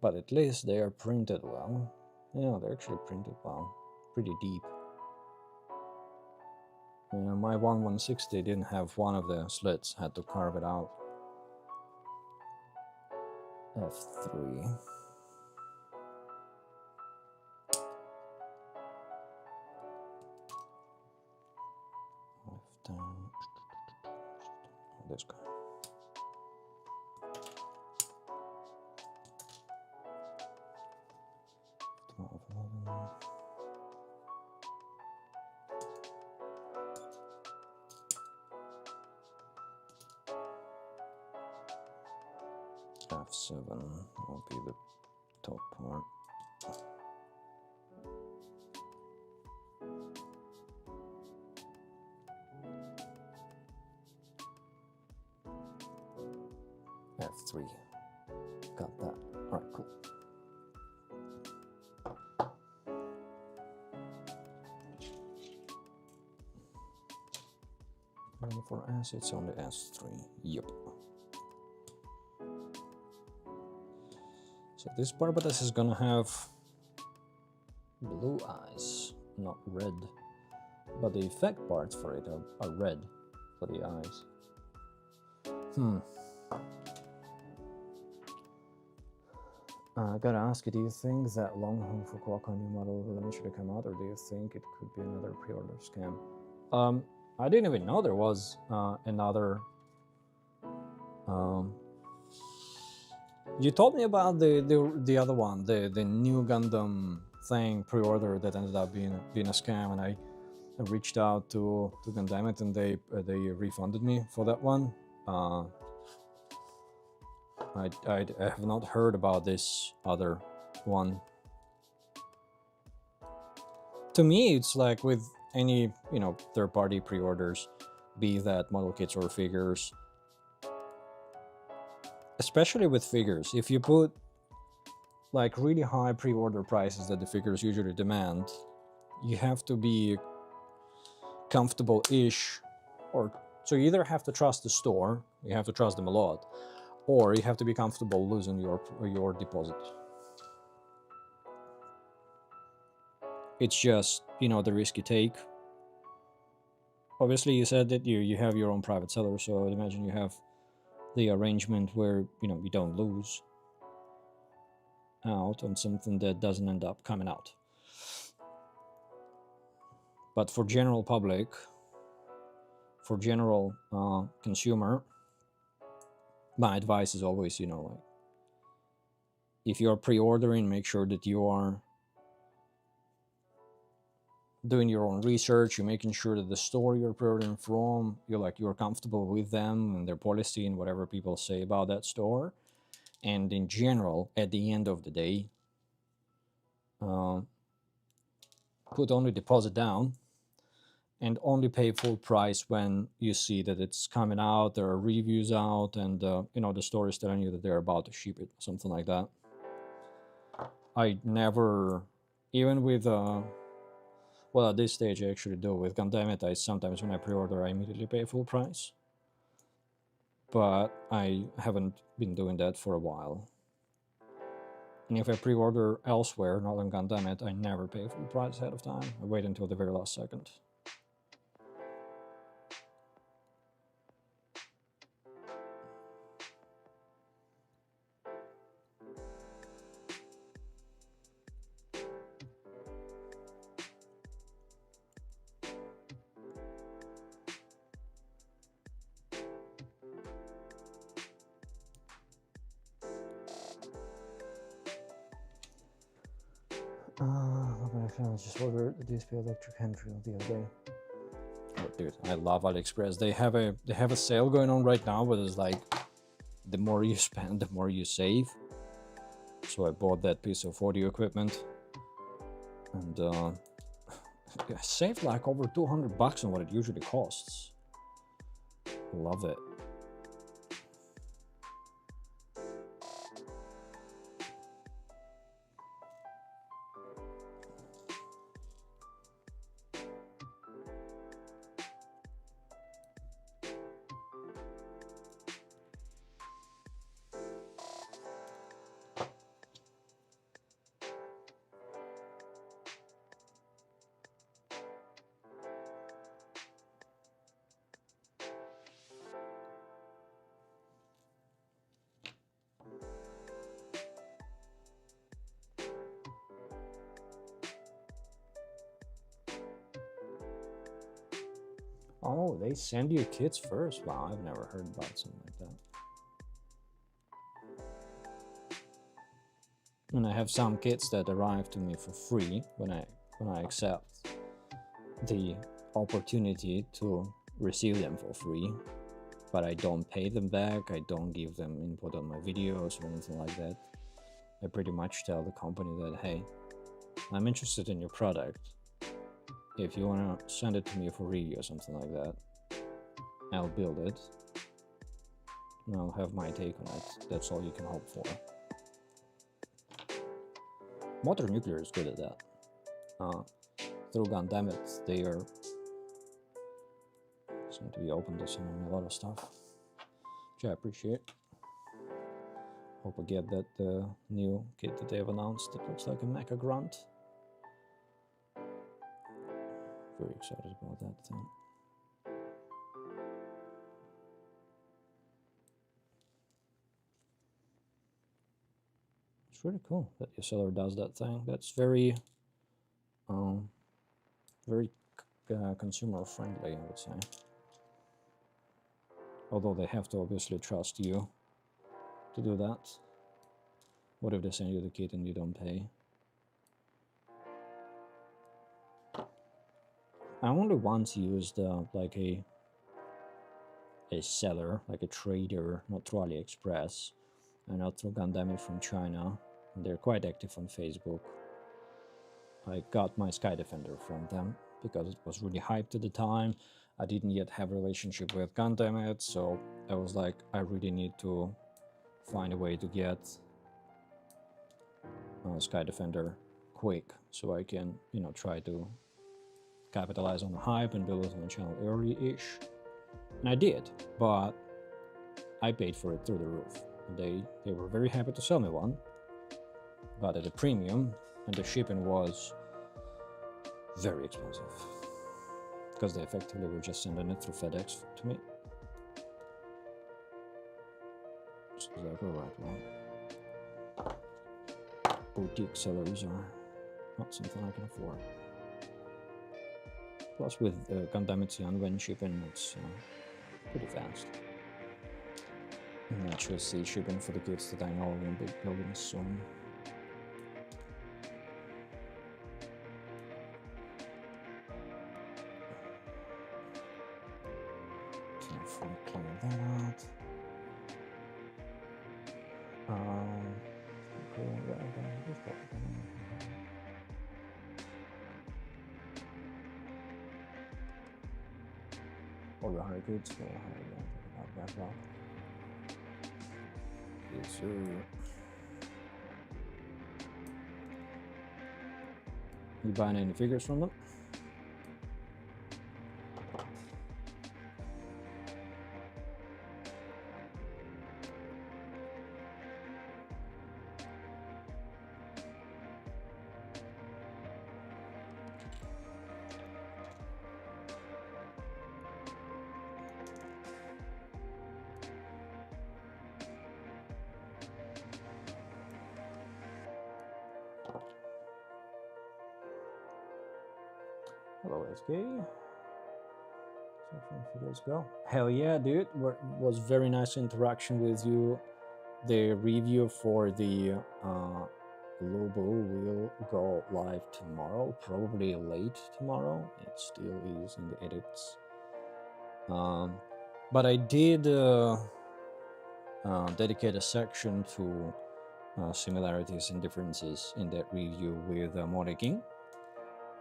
But at least they are printed well. Yeah, they're actually printed well. Pretty deep. Yeah, my 1160 didn't have one of the slits. Had to carve it out. F3. F10. This guy. F7 will be the top part. F3. Got that. Alright, cool. And for S, it's only S3. Yep. So this Barbatos is gonna have blue eyes, not red. But the effect parts for it are red for the eyes. Gotta ask you, do you think that long home Fukuoka new model will eventually come out, or do you think it could be another pre-order scam? I didn't even know there was another. You told me about the other one, the new Gundam thing pre-order that ended up being a scam, and I reached out to Gundam it, and they refunded me for that one. I have not heard about this other one. To me, it's like with any third-party pre-orders, be that model kits or figures, especially with figures, if you put like really high pre-order prices that the figures usually demand, you have to be comfortable-ish, or so you either have to trust the store, you have to trust them a lot, or you have to be comfortable losing your deposit. It's just, the risk you take. Obviously, you said that you have your own private seller, so I'd imagine you have the arrangement where, you don't lose out on something that doesn't end up coming out. But for general public, for general consumer, my advice is always, like, if you're pre-ordering, make sure that you are doing your own research, you're making sure that the store you're pre-ordering from, you're comfortable with them and their policy and whatever people say about that store. And in general, at the end of the day, put only deposit down and only pay full price when you see that it's coming out, there are reviews out, and the store is telling you that they're about to ship it, something like that. I never, even with well, at this stage I actually do. With Gundam it, sometimes when I pre-order I immediately pay full price, but I haven't been doing that for a while. And if I pre-order elsewhere, not on Gundam it, I never pay full price ahead of time. I wait until the very last second. I just ordered the DSP electric hand drill the other day. Oh, dude, I love AliExpress. They have a sale going on right now, but it's like the more you spend, the more you save. So I bought that piece of audio equipment, and I saved like over $200 on what it usually costs. Love it. Oh, they send you kits first? Wow, I've never heard about something like that. And I have some kits that arrive to me for free when I accept the opportunity to receive them for free, but I don't pay them back, I don't give them input on my videos or anything like that. I pretty much tell the company that, hey, I'm interested in your product. If you want to send it to me for review or something like that, I'll build it and I'll have my take on it. That's all you can hope for. Motor Nuclear is good at that. Through Gundam it, they are seem to be open to sending me a lot of stuff, which I appreciate. Hope I get that new kit that they've announced that looks like a Mecha Grunt. Very excited about that thing. It's really cool that your seller does that thing. That's very, very consumer friendly, I would say. Although they have to obviously trust you to do that. What if they send you the kit and you don't pay? I only once used like a seller, like a trader, not through AliExpress, and not through Gundam from China. And they're quite active on Facebook. I got my Sky Defender from them because it was really hyped at the time. I didn't yet have a relationship with Gundam yet, so I was like, I really need to find a way to get Sky Defender quick, so I can, you know, try to capitalize on the hype and build it on the channel early-ish. And I did, but I paid for it through the roof. They were very happy to sell me one, but at a premium, and the shipping was very expensive because they effectively were just sending it through FedEx to me. It's exactly right one. Boutique sellers are not something I can afford. Plus with Gundam when shipping, it's pretty fast. And actually see shipping for the kits that I know won't be building soon. Carefully clear that out. Oh, you're very good. So about that well. Yes, sir. You buying any figures from them? Hello, SK. Let's go. Hell yeah, dude. Was very nice interaction with you. The review for the Lobo will go live tomorrow, probably late tomorrow. It still is in the edits. But I did dedicate a section to similarities and differences in that review with King.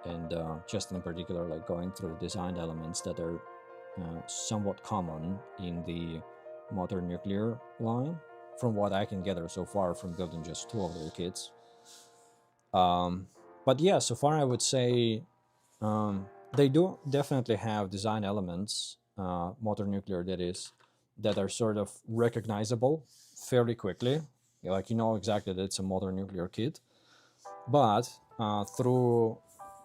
And just in particular, like going through the design elements that are somewhat common in the modern nuclear line, from what I can gather so far from building just 2 of their kits. But yeah, so far I would say they do definitely have design elements, modern nuclear that is, that are sort of recognizable fairly quickly. Like, you know exactly that it's a modern nuclear kit. But through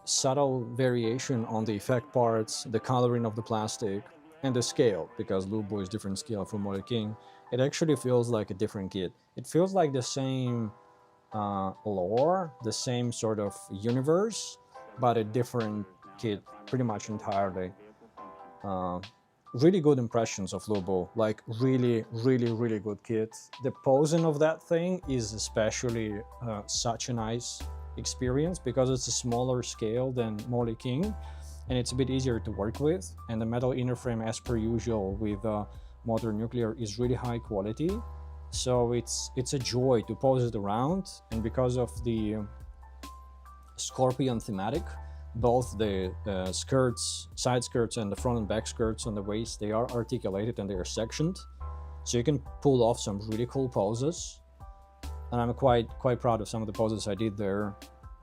subtle variation on the effect parts, the coloring of the plastic, and the scale, because Lubo is different scale from King, it actually feels like a different kit. It feels like the same lore, the same sort of universe, but a different kit pretty much entirely. Really good impressions of Lubo, like really good kit. The posing of that thing is especially such a nice experience because it's a smaller scale than King, and it's a bit easier to work with, and the metal inner frame, as per usual with modern nuclear, is really high quality, so it's a joy to pose it around. And because of the Scorpion thematic, both the skirts, side skirts, and the front and back skirts on the waist, they are articulated and they are sectioned, so you can pull off some really cool poses. And I'm quite proud of some of the poses I did there.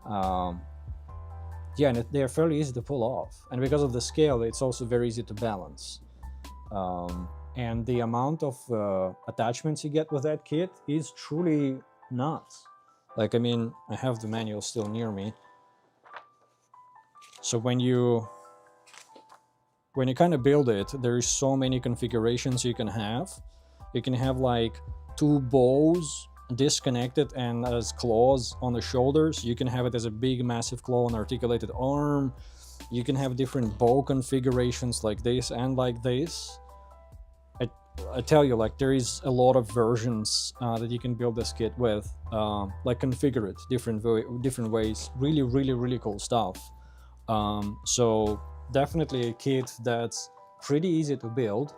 Yeah, and they're fairly easy to pull off. And because of the scale, it's also very easy to balance. And the amount of attachments you get with that kit is truly nuts. Like, I mean, I have the manual still near me. So when you kind of build it, there's so many configurations you can have. You can have like 2 bows disconnected and as claws on the shoulders. You can have it as a big massive claw and articulated arm. You can have different bow configurations like this and like this. I tell you, like, there is a lot of versions that you can build this kit with, like configure it different ways. Really, really, really cool stuff. So definitely a kit that's pretty easy to build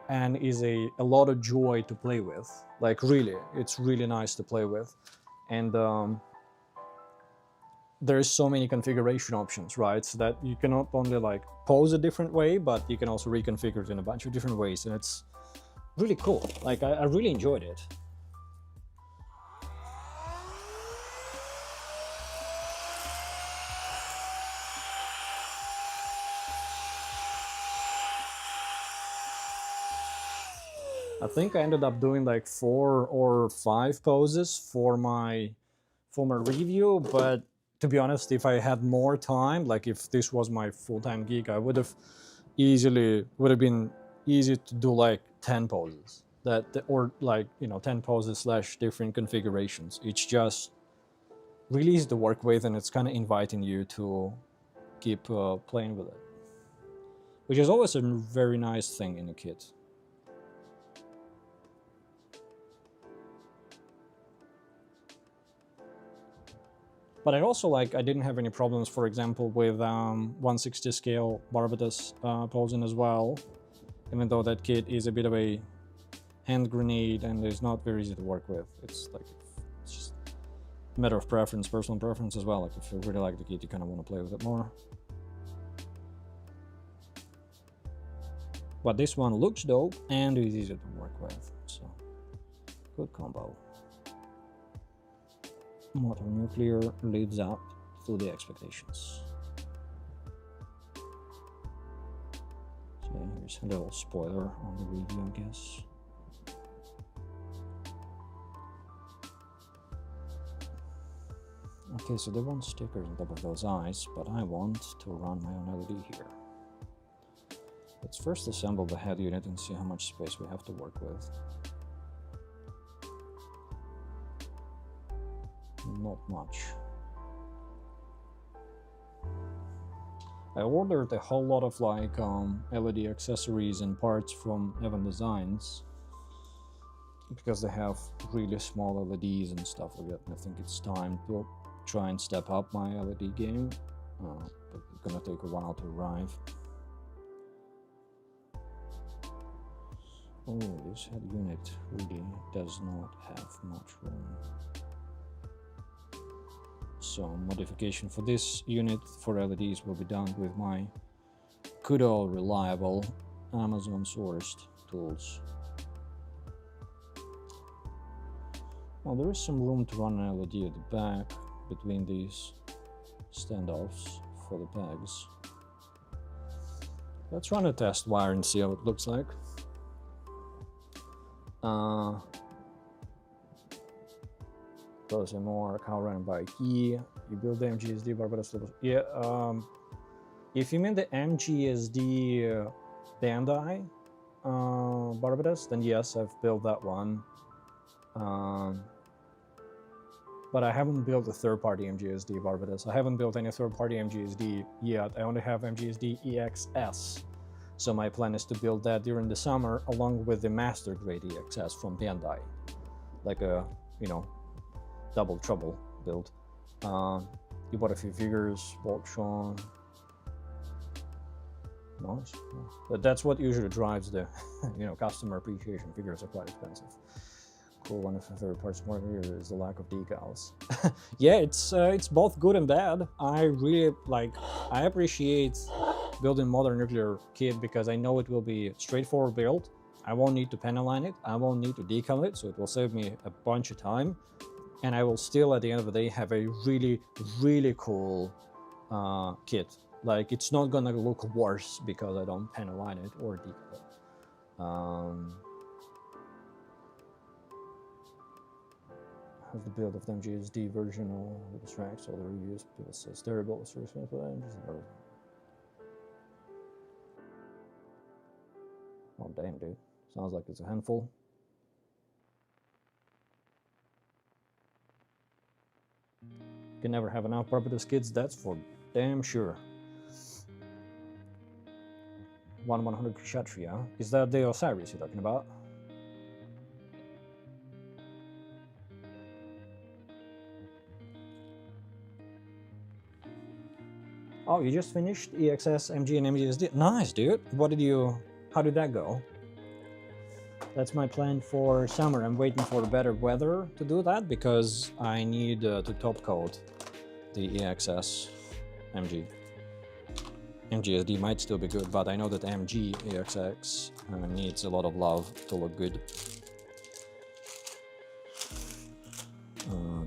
and is a lot of joy to play with. Like, really, it's really nice to play with. And there's so many configuration options, right? So that you can not only like pose a different way, but you can also reconfigure it in a bunch of different ways, and it's really cool. Like, I really enjoyed it. I think I ended up doing like 4 or 5 poses for my review, but to be honest, if I had more time, like if this was my full-time gig, I would have been easy to do like 10 poses, or like, you know, 10 poses / different configurations. It's just really easy to work with, and it's kind of inviting you to keep playing with it, which is always a very nice thing in a kit. But I also, like, I didn't have any problems, for example, with 1/60 scale Barbatos posing as well, even though that kit is a bit of a hand grenade and is not very easy to work with. It's just a matter of preference, personal preference as well. Like, if you really like the kit, you kind of want to play with it more. But this one looks dope and is easy to work with, so good combo. Motor Nuclear lives up to the expectations. So here's a little spoiler on the review, I guess. Okay, so they want stickers on top of those eyes, but I want to run my own LED here. Let's first assemble the head unit and see how much space we have to work with. Not much. I ordered a whole lot of like LED accessories and parts from Evan Designs because they have really small LEDs and stuff like that, and I think it's time to try and step up my LED game, but it's gonna take a while to arrive. Oh, this head unit really does not have much room. So modification for this unit for LEDs will be done with my good old reliable Amazon sourced tools. Well, there is some room to run an LED at the back between these standoffs for the pegs. Let's run a test wire and see how it looks like. Those are more how run by key. You build the MGSD Barbatos. Yeah, if you mean the MGSD Bandai Barbatos, then yes, I've built that one. But I haven't built a third-party MGSD Barbatos. I haven't built any third-party MGSD yet. I only have MGSD EXS. So my plan is to build that during the summer along with the master grade EXS from Bandai. Like a, you know, double trouble build. You bought a few figures, Bolt Sean. Nice. But that's what usually drives the, you know, customer appreciation. Figures are quite expensive. Cool. One of my favorite parts more here is the lack of decals. Yeah, it's both good and bad. I really I appreciate building modern nuclear kit because I know it will be straightforward build. I won't need to pen align it. I won't need to decal it, so it will save me a bunch of time. And I will still, at the end of the day, have a really, really cool kit. Like, it's not gonna look worse because I don't pen align it or decal it. How's the build of the MGSD version of the tracks? All the reviews, people say it's terrible. Oh damn, dude! Sounds like it's a handful. Can never have enough Barbatos kids, that's for damn sure. 1/100 Kshatriya. Is that the Osiris you're talking about? Oh, you just finished EXS, MG, and MGSD. Nice, dude. How did that go? That's my plan for summer. I'm waiting for better weather to do that because I need to top coat the EXS MG. MGSD might still be good, but I know that MG EXX needs a lot of love to look good.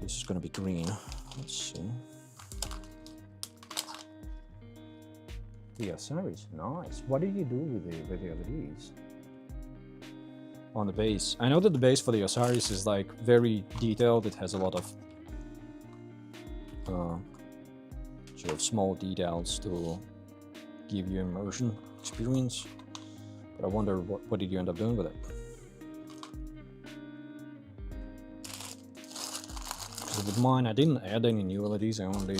This is gonna be green. Let's see. The Osiris, nice. What did you do with the LEDs? On the base. I know that the base for the Osiris is like very detailed. It has a lot of sort of small details to give you immersion experience. But I wonder what did you end up doing with it? So with mine, I didn't add any new LEDs. I only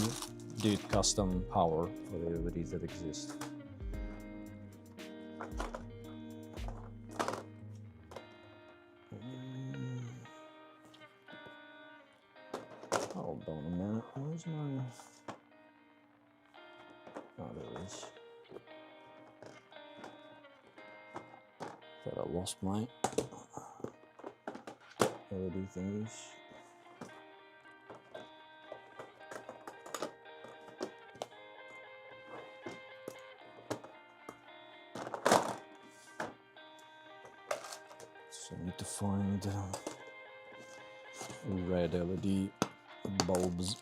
did custom power for the LEDs that exist. Hold on a minute. Where's my? Oh, there it is. Thought I lost my LED thingies. So I need to find red LED bulbs.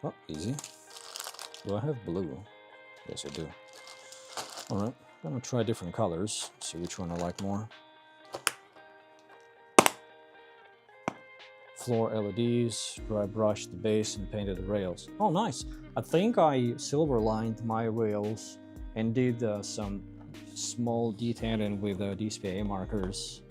Oh, easy. Do I have blue? Yes, I do. Alright, I'm gonna try different colors, see which one I like more. Floor LEDs, dry brushed the base and painted the rails. Oh, nice! I think I silver lined my rails and did some small detailing with DSPA markers.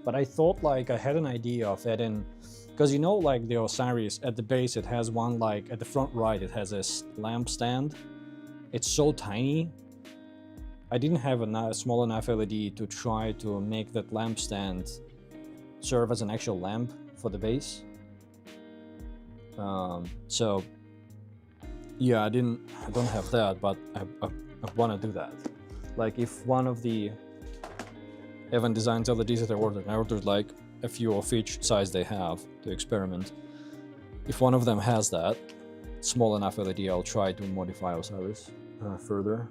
But I thought like I had an idea of adding, because you know like the Osiris at the base it has one like at the front right it has a lamp stand. It's so tiny. I didn't have a small enough LED to try to make that lamp stand serve as an actual lamp for the base. So yeah, I don't have that, but I want to do that. Like if one of the Evan Designs LEDs that I ordered like a few of each size they have to experiment. If one of them has that small enough LED, I'll try to modify Osiris further.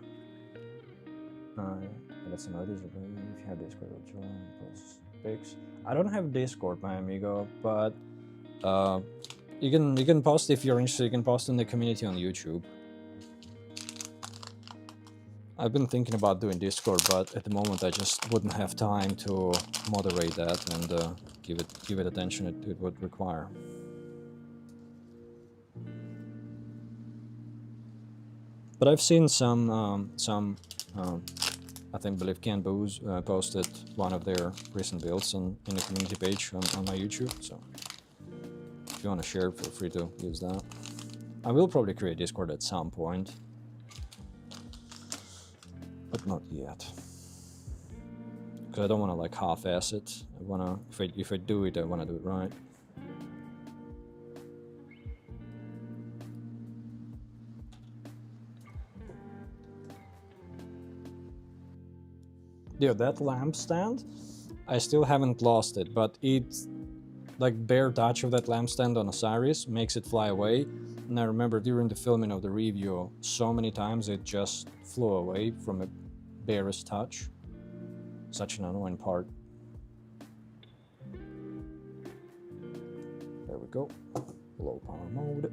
That's another if you have Discord, I'll join, post pics. I don't have Discord, my amigo, but you can post if you're interested. You can post in the community on YouTube. I've been thinking about doing Discord, but at the moment I just wouldn't have time to moderate that and give it attention it would require. But I've seen some I believe Ken Booze posted one of their recent builds in the community page on my YouTube, so if you want to share, feel free to use that. I will probably create Discord at some point, but not yet, because I don't want to like half-ass it. I wanna, if I do it, I want to do it right. Yeah, that lamp stand, I still haven't lost it, but it's like bare touch of that lamp stand on Osiris makes it fly away. And I remember during the filming of the review, so many times it just flew away from a barest touch. Such an annoying part. There we go. Low power mode.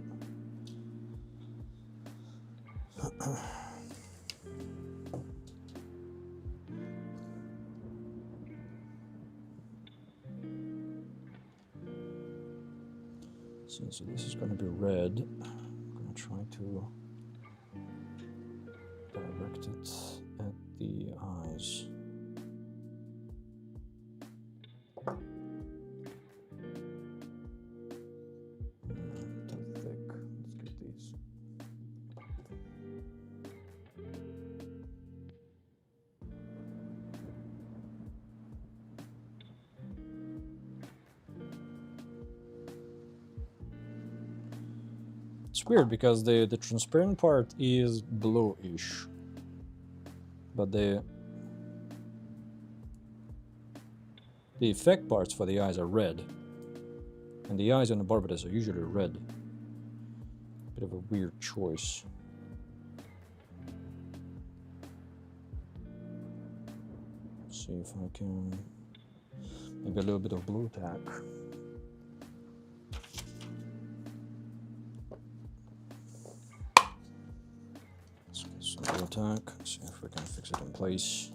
So this is going to be red. I'm going to try to direct it at the eyes. It's weird because the transparent part is bluish, but the effect parts for the eyes are red, and the eyes on the Barbatos are usually red. Bit of a weird choice. Let's see if I can maybe a little bit of blue tack. Let's get some blue tack. See if we can fix it in place.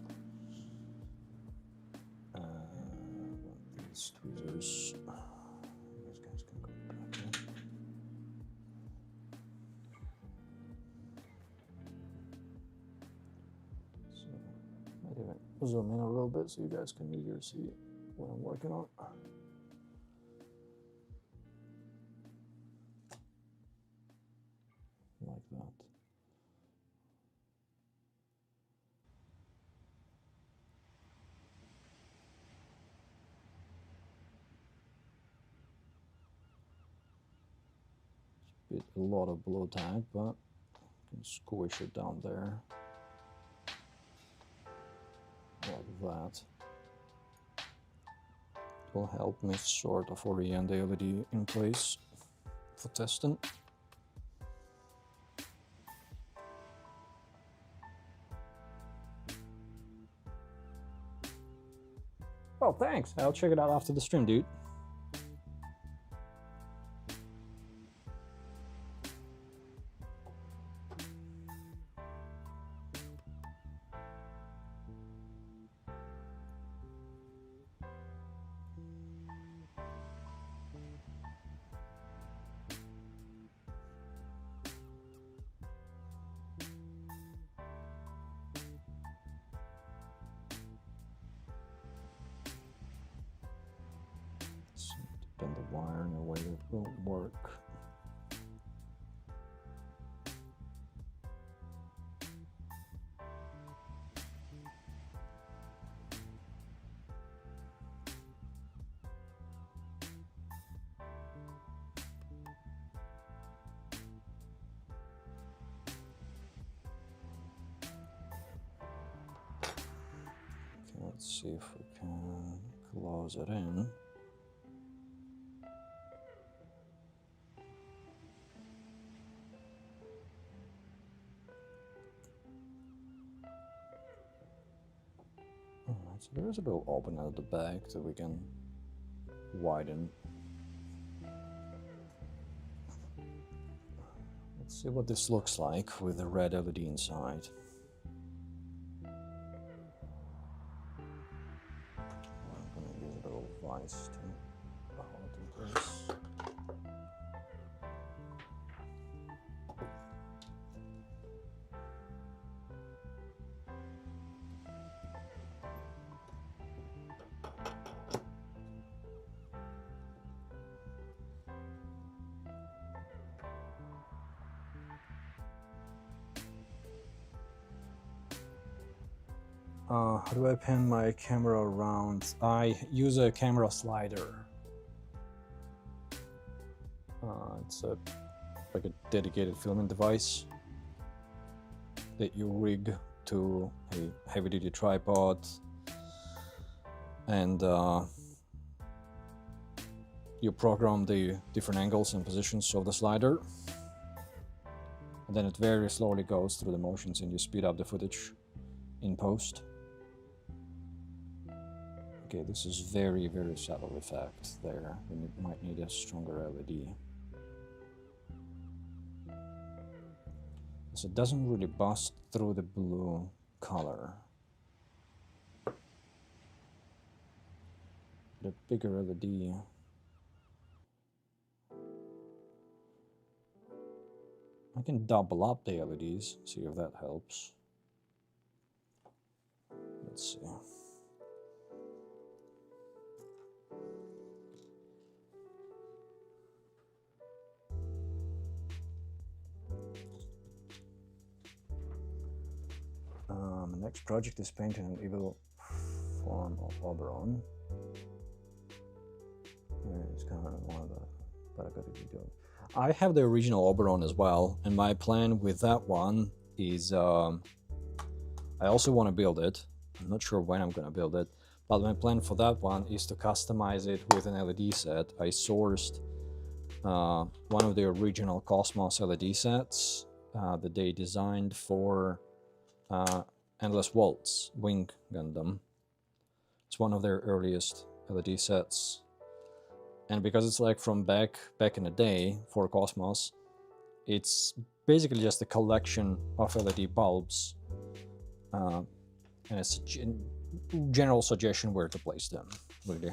These tweezers. These guys can go back in. So maybe zoom in a little bit so you guys can easier see what I'm working on. Like that. A lot of blue tack, but you can squish it down there like that. It will help me sort of orient the LED in place for testing. Oh, thanks. I'll check it out after the stream, dude. Bend the wire in a way that won't work. Okay, let's see if we can close it in. So there is a little opening at the back that we can widen. Let's see what this looks like with the red LED inside. I'm going to use a little vise to hold it in place. How do I pan my camera around? I use a camera slider. It's like a dedicated filming device that you rig to a heavy-duty tripod, and you program the different angles and positions of the slider, and then it very slowly goes through the motions and you speed up the footage in post. Okay, this is very, very subtle effect there. We might need a stronger LED. So it doesn't really bust through the blue color. The bigger LED. I can double up the LEDs, see if that helps. Let's see. The next project is painting an evil form of Oberon. Here is kind of one of the, but I got a video. I have the original Oberon as well, and my plan with that one is I also want to build it. I'm not sure when I'm going to build it, but my plan for that one is to customize it with an LED set. I sourced one of the original Cosmos LED sets that they designed for Endless Waltz Wing Gundam. It's one of their earliest LED sets, and because it's like from back in the day for Cosmos, it's basically just a collection of LED bulbs, and it's a general suggestion where to place them, really.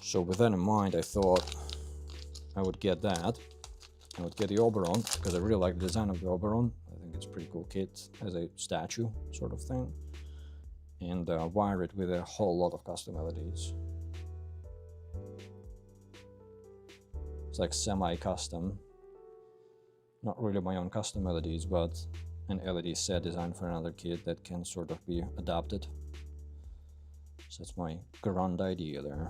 So with that in mind, I thought I would get that. I would get the Oberon, because I really like the design of the Oberon. I think it's a pretty cool kit as a statue sort of thing. And wire it with a whole lot of custom LEDs. It's like semi-custom. Not really my own custom LEDs, but an LED set designed for another kit that can sort of be adapted. So that's my grand idea there.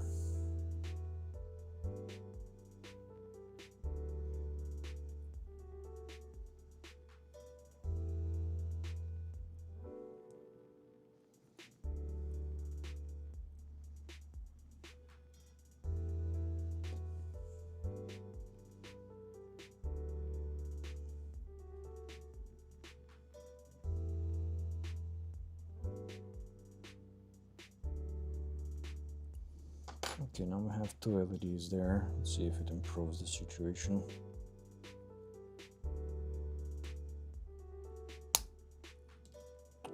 Okay, now we have 2 LEDs there. Let's see if it improves the situation.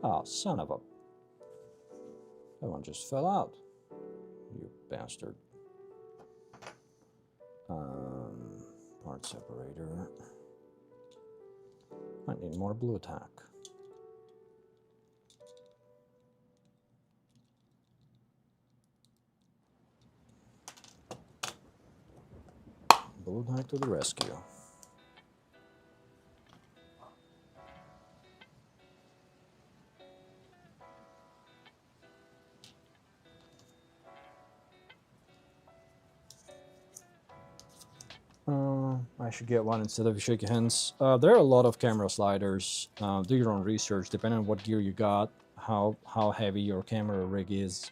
Ah, son of a... That one just fell out. You bastard. Part separator. Might need more blue tack. Blue tack to the rescue. I should get one instead of shaky hands. There are a lot of camera sliders. Do your own research, depending on what gear you got, how heavy your camera rig is.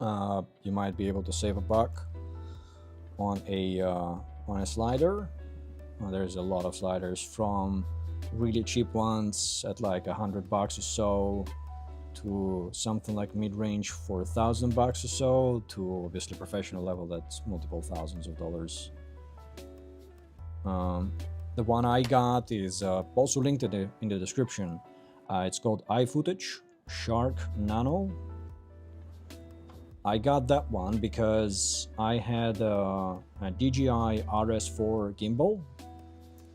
You might be able to save a buck on a slider. There's a lot of sliders, from really cheap ones at like $100 or so, to something like mid-range for $1,000 or so, to obviously professional level that's multiple thousands of dollars. The one I got is also linked in the description. It's called iFootage Shark Nano. I got that one because I had a DJI RS4 gimbal.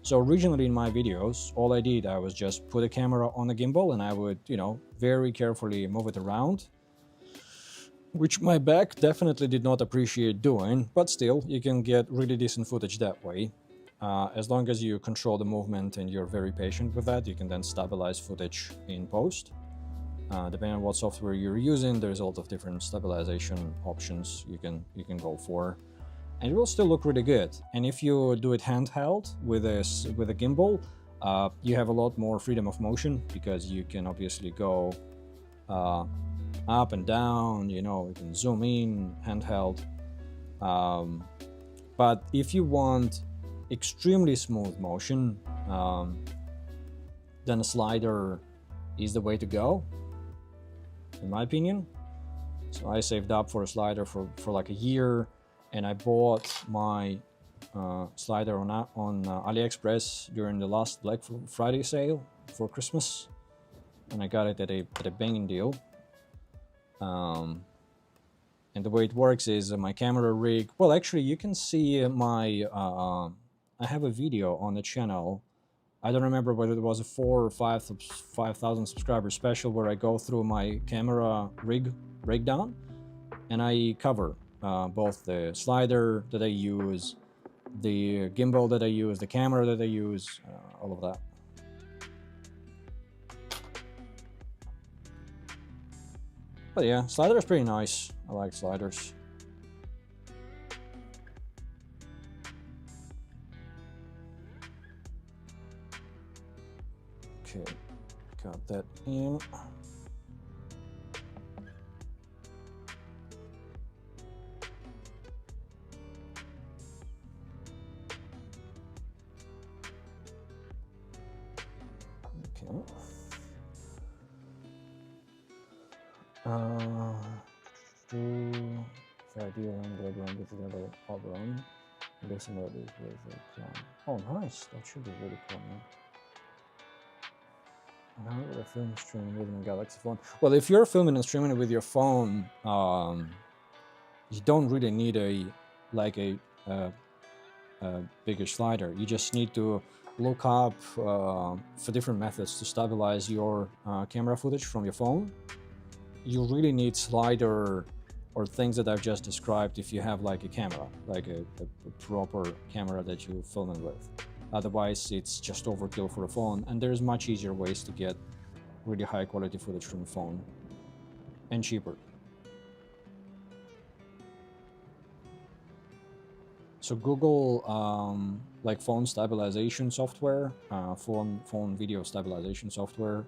So originally in my videos, all I did, I was just put a camera on the gimbal and I would, you know, very carefully move it around, which my back definitely did not appreciate doing, but still, you can get really decent footage that way. As long as you control the movement and you're very patient with that, you can then stabilize footage in post. Depending on what software you're using, there's a lot of different stabilization options you can go for, and it will still look really good. And if you do it handheld with a gimbal, you have a lot more freedom of motion, because you can obviously go up and down, you know, you can zoom in handheld. But if you want extremely smooth motion, then a slider is the way to go, in my opinion. So I saved up for a slider for like a year, and I bought my slider on AliExpress during the last Black Friday sale for Christmas, and I got it at a banging deal. And the way it works is my camera rig. Well, actually, you can see my. I have a video on the channel. I don't remember whether it was a 4,000 or 5,000 subscriber special where I go through my camera rig breakdown, and I cover both the slider that I use, the gimbal that I use, the camera that I use, all of that. But yeah, slider is pretty nice. I like sliders. Okay, got that in. Okay. Oh, nice. That should be really cool, man. How would I film streaming with my Galaxy phone? Well, if you're filming and streaming it with your phone, you don't really need a bigger slider. You just need to look up for different methods to stabilize your camera footage from your phone. You really need slider or things that I've just described if you have like a camera, like a proper camera that you're filming with. Otherwise, it's just overkill for a phone, and there's much easier ways to get really high quality footage from a phone, and cheaper. So Google like phone stabilization software, phone video stabilization software.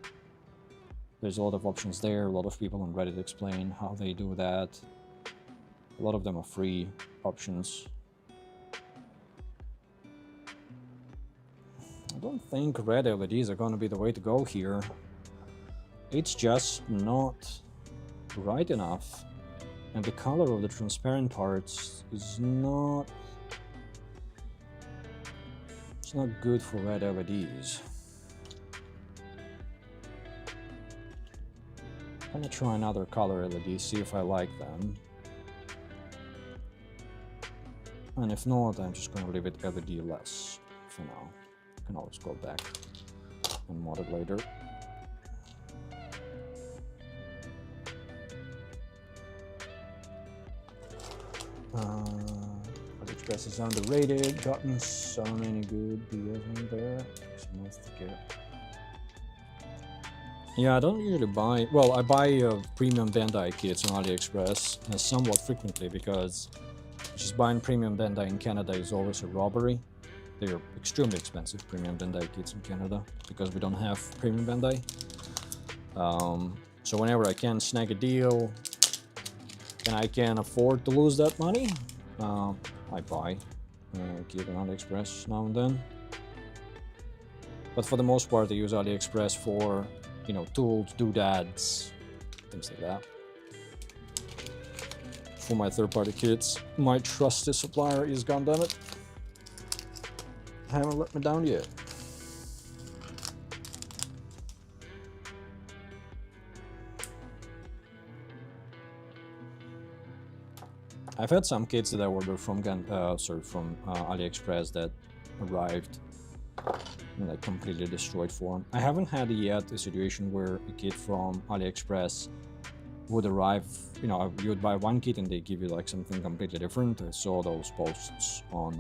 There's a lot of options there. A lot of people on Reddit explain how they do that. A lot of them are free options. I don't think red LEDs are going to be the way to go here. It's just not bright enough, and the color of the transparent parts is not... it's not good for red LEDs. I'm gonna try another color LED, see if I like them. And if not, I'm just gonna leave it LED less for now. I can always go back and mod it later. AliExpress is underrated, gotten so many good deals in there. It's a month to get. Yeah, I don't usually buy... well, I buy premium Bandai kits on AliExpress somewhat frequently, because just buying premium Bandai in Canada is always a robbery. They're extremely expensive, premium Bandai kits in Canada, because we don't have premium Bandai. So whenever I can snag a deal and I can afford to lose that money, I buy a kit on AliExpress now and then. But for the most part, I use AliExpress for, you know, tools, doodads, things like that. For my third-party kits, my trusted supplier is goddammit. Haven't let me down yet. I've had some kits that I ordered from AliExpress that arrived in like completely destroyed form. I haven't had yet a situation where a kit from AliExpress would arrive, you know, you would buy one kit and they give you like something completely different. I saw those posts on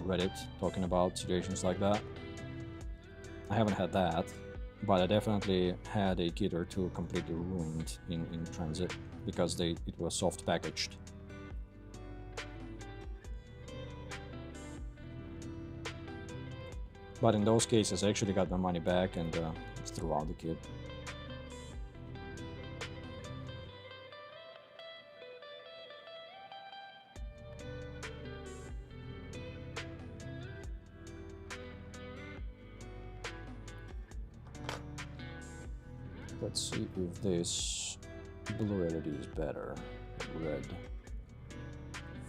Reddit talking about situations like that. I haven't had that, but I definitely had a kit or two completely ruined in transit because it was soft packaged. But in those cases, I actually got my money back and threw out the kit. Let's see if this blue LED is better than red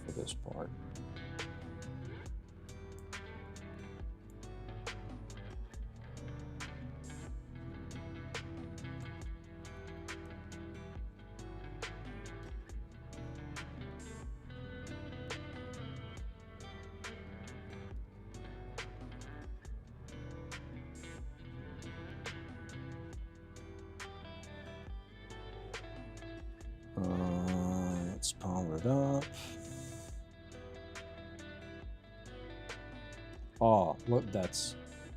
for this part. Let's power it up. Oh, look, that's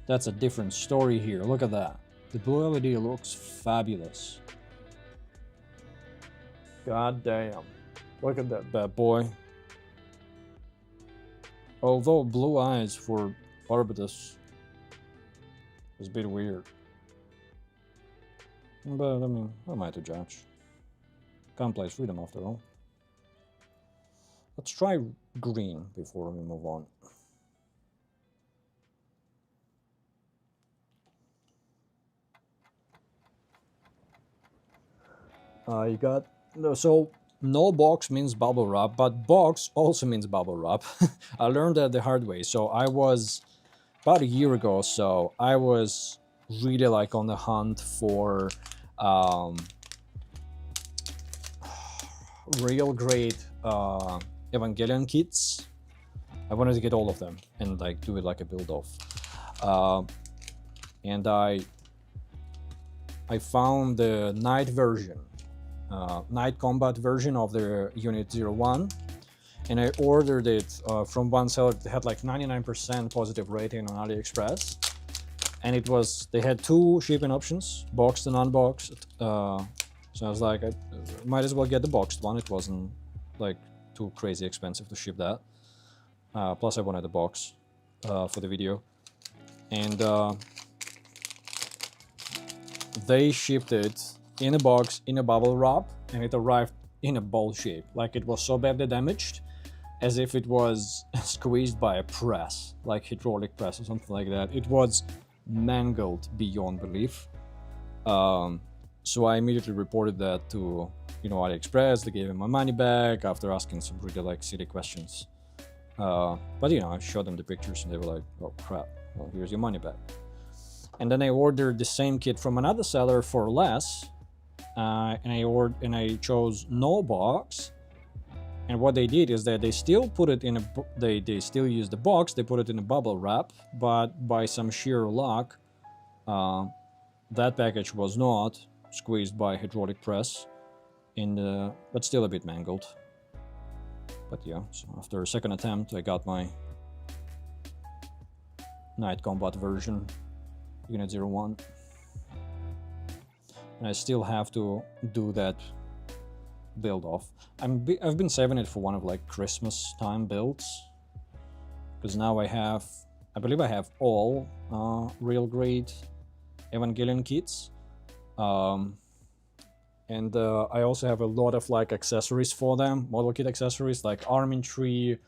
a different story here. Look at that. The blue LED looks fabulous. God damn. Look at that bad boy. Although blue eyes for Barbatos was a bit weird. But I mean, who am I to judge? Gunplay is freedom after all. Let's try green before we move on. You got so no box means bubble wrap, but box also means bubble wrap. I learned that the hard way. So I was about a year ago or so. I was really like on the hunt for real great Evangelion kits. I wanted to get all of them and like do it like a build off. And I found the night version. Night combat version of the Unit 01, and I ordered it from one seller that had like 99% positive rating on AliExpress, and it was, they had two shipping options, boxed and unboxed. So I was like, I might as well get the boxed one. It wasn't like too crazy expensive to ship that. Plus I wanted the box for the video, and they shipped it in a box, in a bubble wrap, and it arrived in a ball shape. Like it was so badly damaged, as if it was squeezed by a press, like hydraulic press or something like that. It was mangled beyond belief. So I immediately reported that to, AliExpress. They gave me my money back after asking some really like silly questions. But I showed them the pictures and they were like, oh crap, well, here's your money back. And then I ordered the same kit from another seller for less. And I chose no box, and what they did is that they still put it in they still use the box, they put it in a bubble wrap, but by some sheer luck that package was not squeezed by hydraulic press, and but still a bit mangled. But yeah, so after a second attempt I got my night combat version, Unit 01. And I still have to do that build off. I've been saving it for one of like Christmas time builds, because now I believe I have all real great Evangelion kits, and I also have a lot of like accessories for them, model kit accessories like arming tree,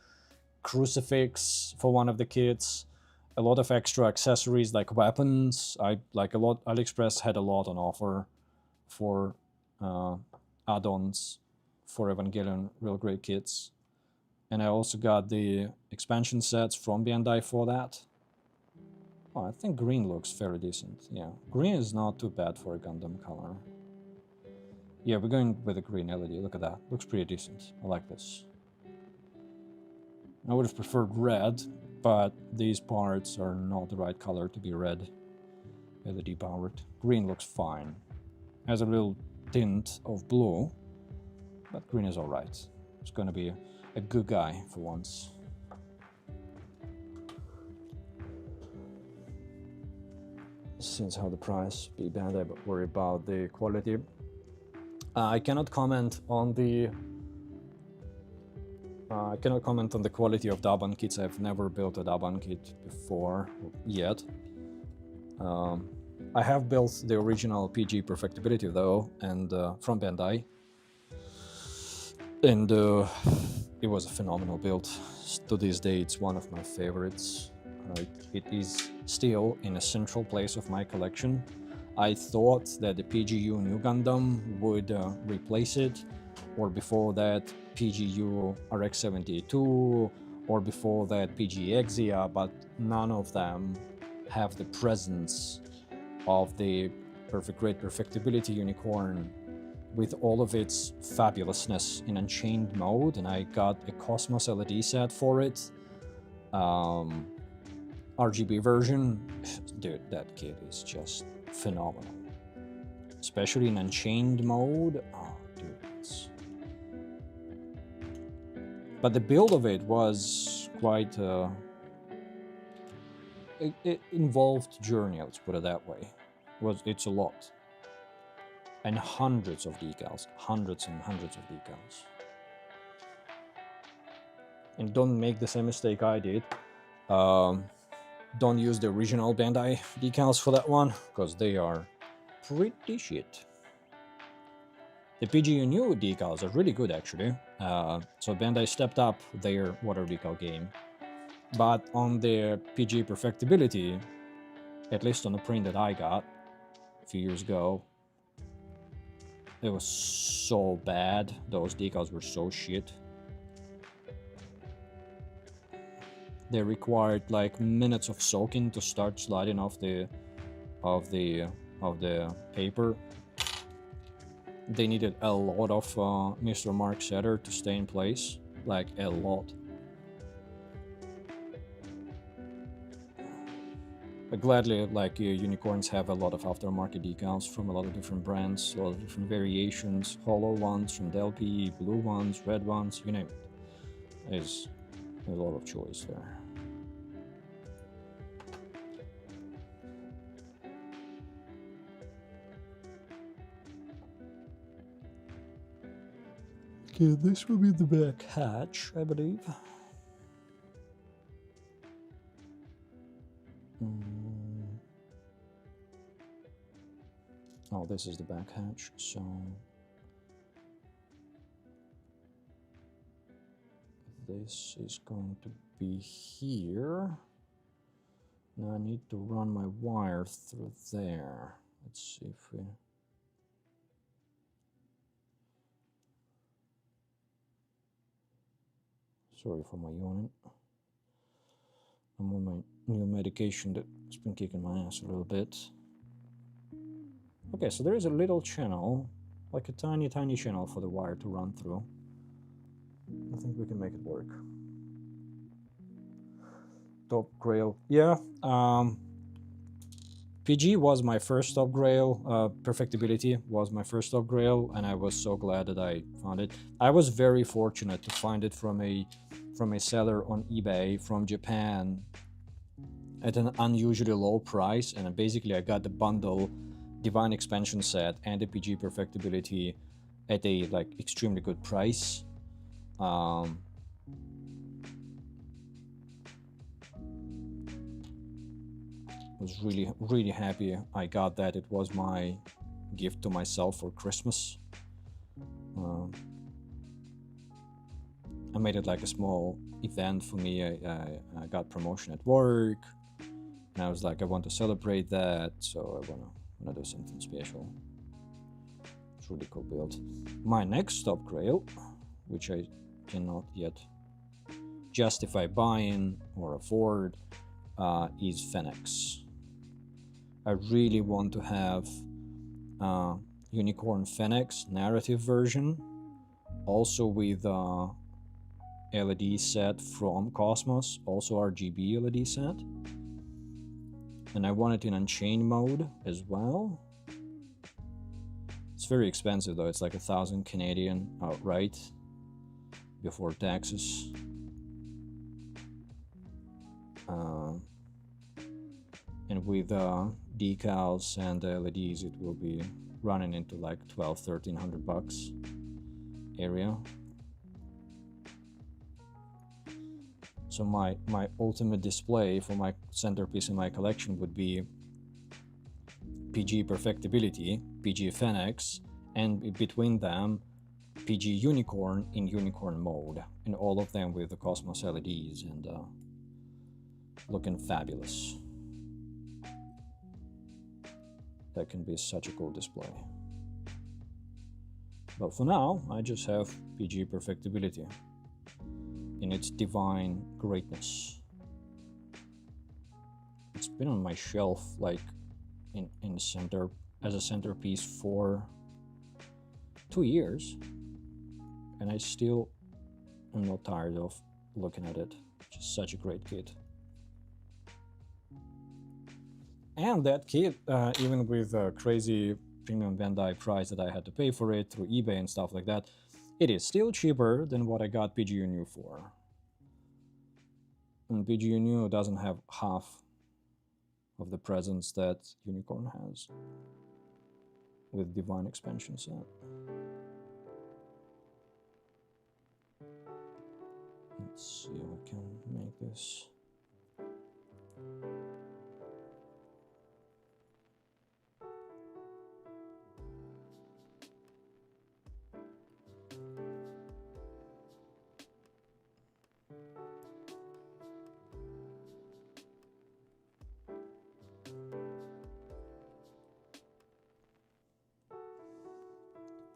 crucifix for one of the kits, a lot of extra accessories like weapons. AliExpress had a lot on offer for add-ons for Evangelion real great kits, and I also got the expansion sets from Bandai for that. Oh, I think green looks fairly decent. Yeah, green is not too bad for a Gundam color. Yeah, we're going with a green LED. Look at that, looks pretty decent. I like this. I would have preferred red, but these parts are not the right color to be red LED powered. Green looks fine. Has a little tint of blue, but green is alright. It's gonna be a good guy for once. Since how the price be bad, I worry about the quality. I cannot comment on the quality of Daban kits. I've never built a Daban kit before yet. I have built the original PG Perfectibility though, and from Bandai, and it was a phenomenal build. To this day, it's one of my favorites. It is still in a central place of my collection. I thought that the PGU New Gundam would replace it, or before that PGU RX-72, or before that PG Exia, but none of them have the presence of the Great Perfectibility Unicorn with all of its fabulousness in Unchained mode, and I got a Cosmos LED set for it. RGB version. Dude, that kit is just phenomenal. Especially in Unchained mode. Oh, dude, but the build of it was quite it involved journey, let's put it that way. It's a lot. And hundreds of decals. Hundreds and hundreds of decals. And don't make the same mistake I did. Don't use the original Bandai decals for that one, because they are pretty shit. The PGU new decals are really good, actually. So Bandai stepped up their water decal game. But on the PG perfectibility, at least on the print that I got a few years ago, it was so bad. Those decals were so shit. They required like minutes of soaking to start sliding off the paper. They needed a lot of Mr. Mark Setter to stay in place, like a lot. But gladly, like unicorns have a lot of aftermarket decals from a lot of different brands, a lot of different variations, hollow ones from Delphi, blue ones, red ones, you name it. There's a lot of choice there. Okay, this will be the back hatch, I believe. Oh, this is the back hatch, so this is going to be here. Now I need to run my wire through there. Let's see if we... Sorry for my yawning. I'm on my new medication that's been kicking my ass a little bit. Okay, so there is a little channel, like a tiny channel for the wire to run through. I think we can make it work. Top grail. Yeah, PG was my first top grail. Perfectibility was my first top grail, and I was so glad that I found it. I was very fortunate to find it from a seller on eBay from Japan at an unusually low price, and basically I got the bundle Divine Expansion set and the PG Perfectibility at a like extremely good price. Was really happy I got that. It was my gift to myself for Christmas. I made it like a small event for me. I got promotion at work, and I was like, I want to celebrate that, so I wanna do something special. It's really cool build. My next top grail, which I cannot yet justify buying or afford, is Phoenix. I really want to have Unicorn Phoenix narrative version, also with LED set from Cosmos, also RGB LED set. And I want it in Unchained mode as well. It's very expensive though, it's like 1,000 Canadian outright before taxes. And with decals and LEDs, it will be running into like $1,200–1,300 area. So my ultimate display for my centerpiece in my collection would be PG Perfectibility, PG Phoenix, and between them PG Unicorn in Unicorn mode, and all of them with the Cosmos LEDs and looking fabulous. That can be such a cool display. But for now, I just have PG Perfectibility in its divine greatness. It's been on my shelf like in the center as a centerpiece for 2 years, and I still am not tired of looking at it. It's just such a great kit. And that kit, even with a crazy premium Bandai price that I had to pay for it through eBay and stuff like that, it is still cheaper than what I got PGU New for. And PGU New doesn't have half of the presence that Unicorn has with Divine Expansion set. Let's see if I can make this.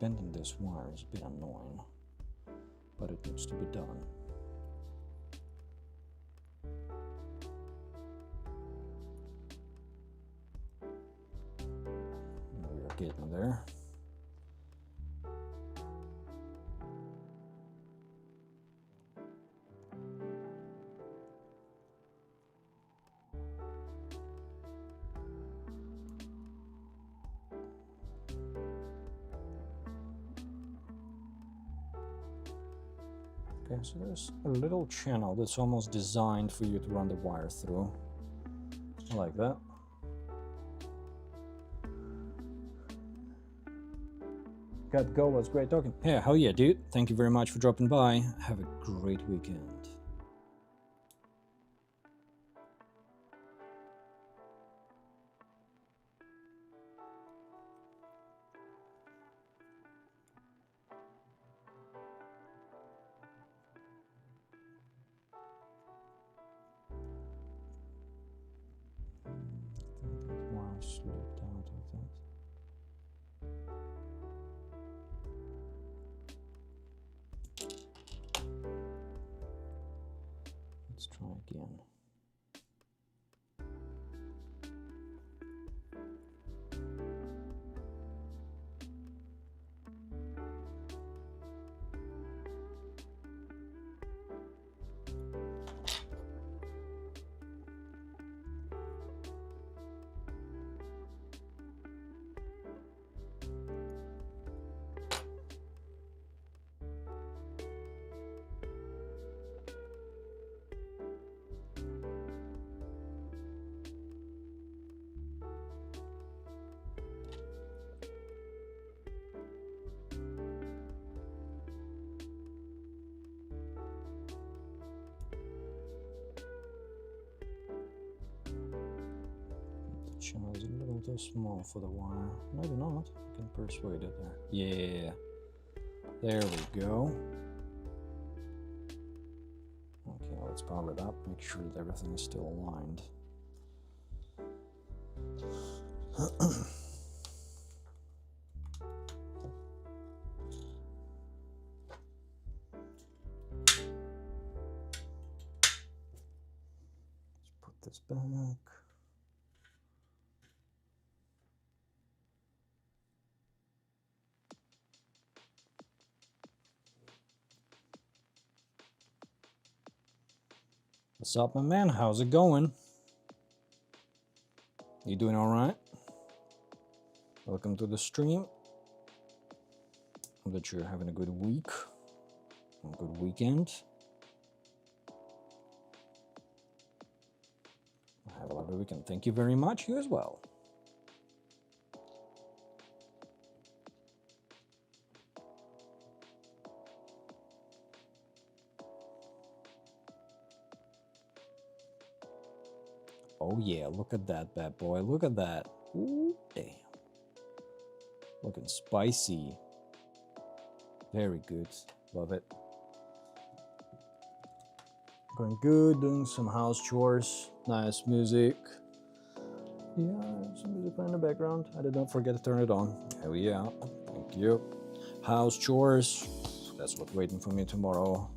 bending this wire is a bit annoying, but it needs to be done. We are getting there. Okay, so there's a little channel that's almost designed for you to run the wire through, like that. Got go, was great talking. Yeah, hell yeah, dude. Thank you very much for dropping by. Have a great weekend. Slow it down to that. Let's try again. Channel is a little too small for the wire. Maybe not. I can persuade it there. Yeah. There we go. Okay, let's power it up. Make sure that everything is still aligned. Let's put this back. What's up, my man? How's it going? You doing all right? Welcome to the stream. Hope that you're having a good week, a good weekend. Have a lovely weekend. Thank you very much. You as well. Oh yeah, look at that bad boy. Look at that. Ooh, damn. Looking spicy. Very good. Love it. Going good, doing some house chores. Nice music. Yeah, some music playing in the background. I did not forget to turn it on. Hell yeah. Thank you. House chores. That's what's waiting for me tomorrow.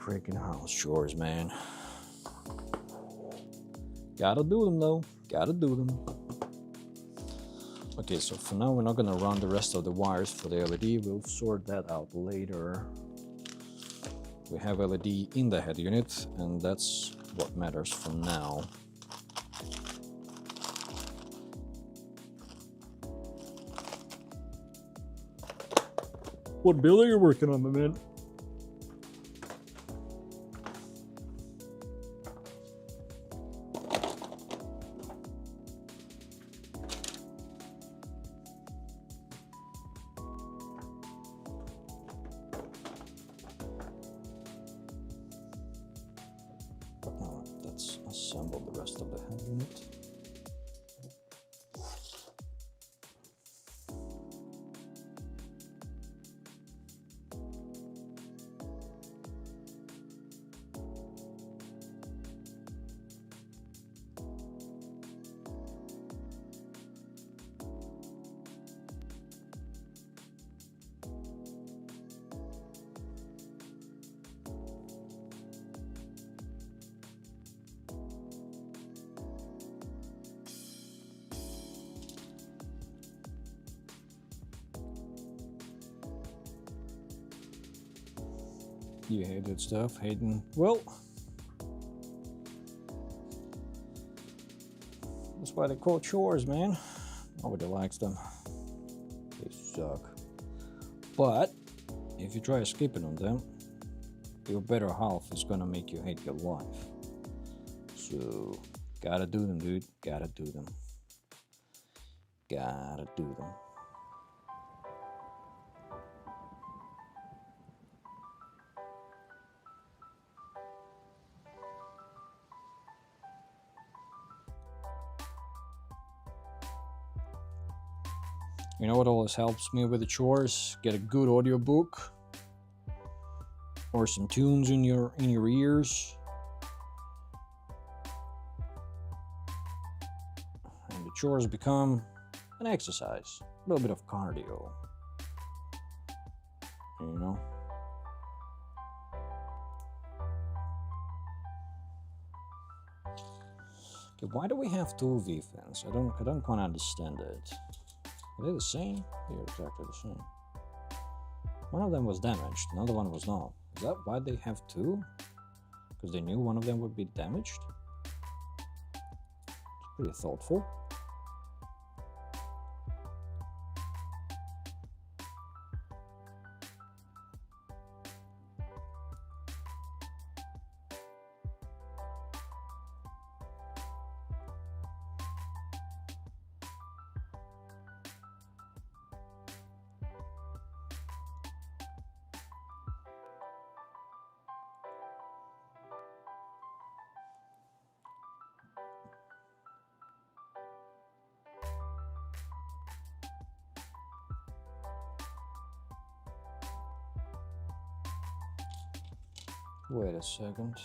Freaking house chores, man. Gotta do them though. Gotta do them. Okay, so for now we're not gonna run the rest of the wires for the LED. We'll sort that out later. We have LED in the head unit, and that's what matters for now. What build are you working on, my man? Let's assemble the rest of the head unit. You hate that stuff, hating. Well, that's why they call chores, man. Nobody likes them. They suck. But if you try skipping on them, your better half is gonna make you hate your life. So, gotta do them, dude. Gotta do them. Gotta do them. You know what always helps me with the chores? Get a good audiobook or some tunes in your ears. And the chores become an exercise, a little bit of cardio. You know? Okay, why do we have two V-fins? I don't quite understand it. Are they the same? They're exactly the same. One of them was damaged, another one was not. Is that why they have two? Because they knew one of them would be damaged? It's pretty thoughtful. Wait a second.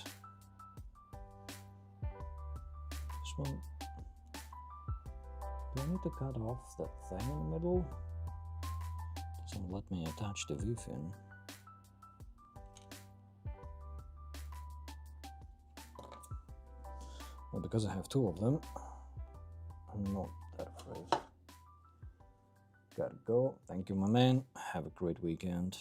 This one. Do I need to cut off that thing in the middle? Doesn't let me attach the V-fin. Well, because I have two of them, I'm not that afraid. Gotta go. Thank you, my man. Have a great weekend.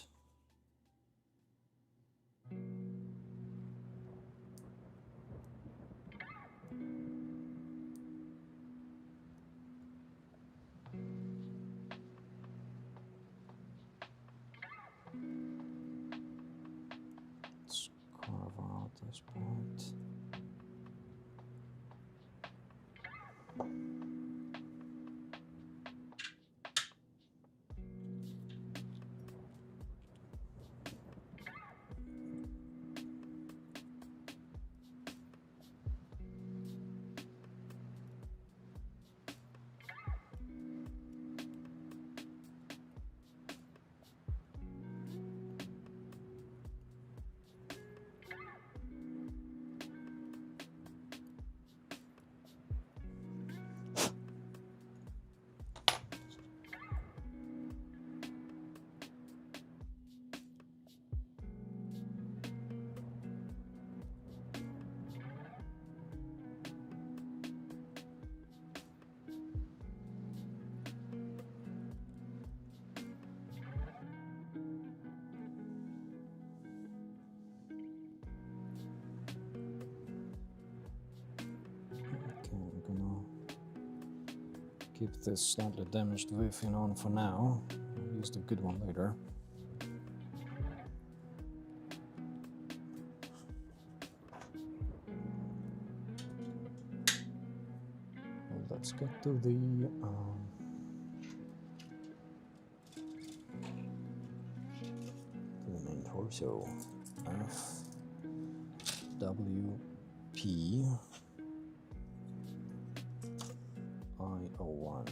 Let's carve out this part. Keep this slightly damaged V-fin on for now. I'll use the good one later. Well, let's get to the main torso. F W P I01.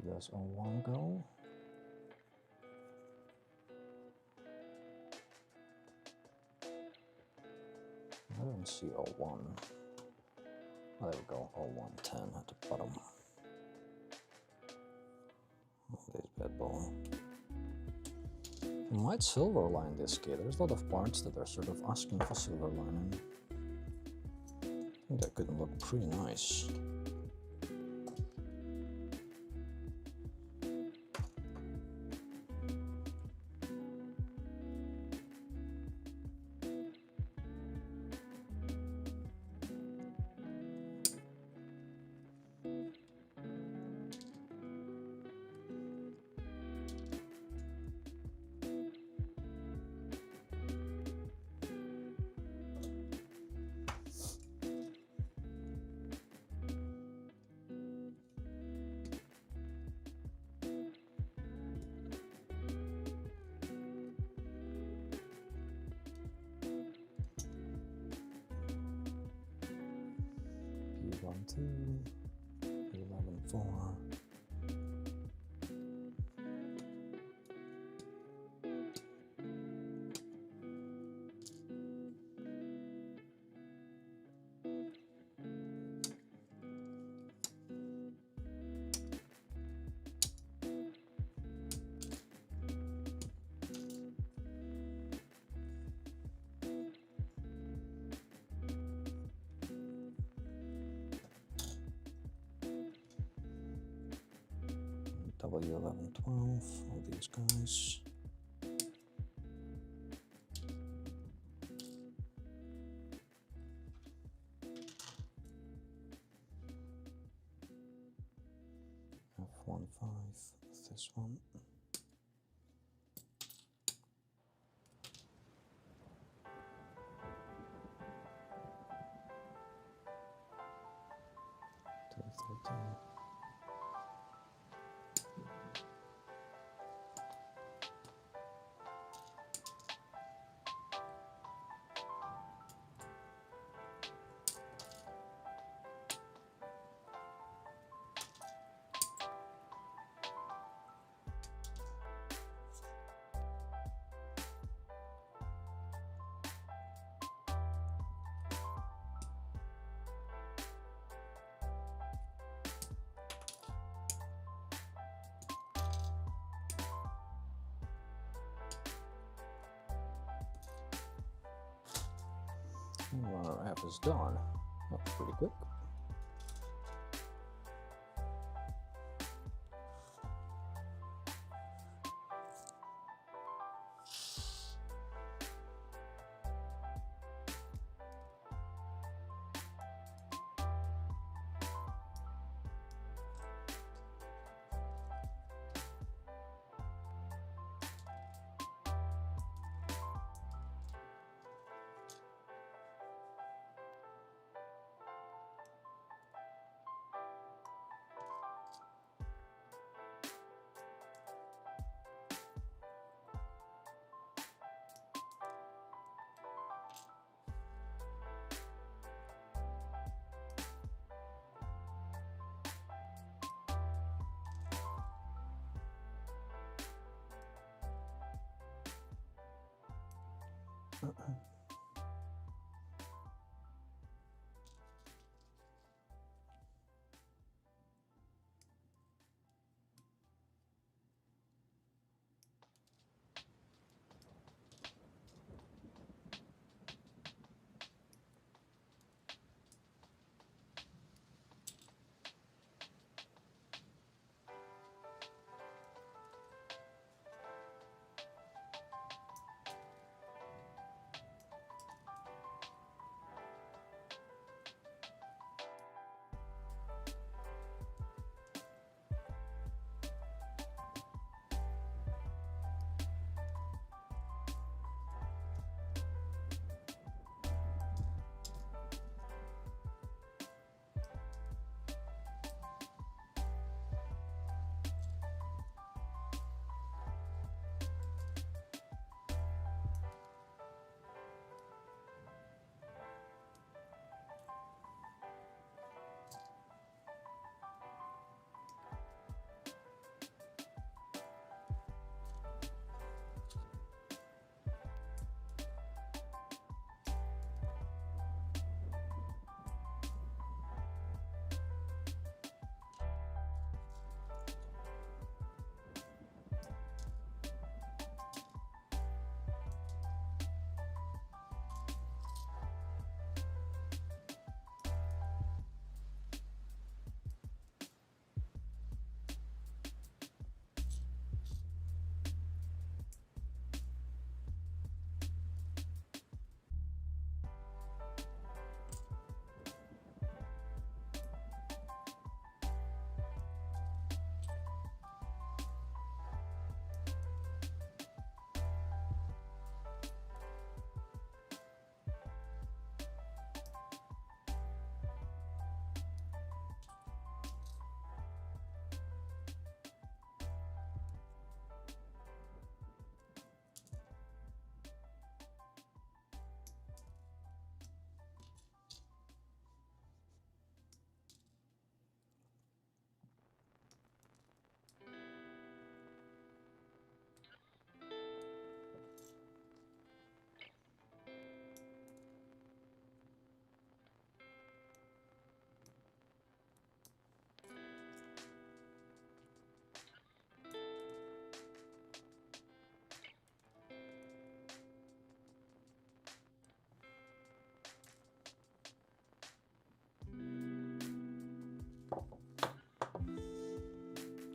Where does O1 go? I don't see O1. Oh, there we go, O110 at the bottom. Oh, this bad boy. I might silver line this kit. There's a lot of parts that are sort of asking for silver lining. I think that could look pretty nice. P12, 11.4. W1112, all these guys. F15, this one. T13. Our app is done. That was pretty quick.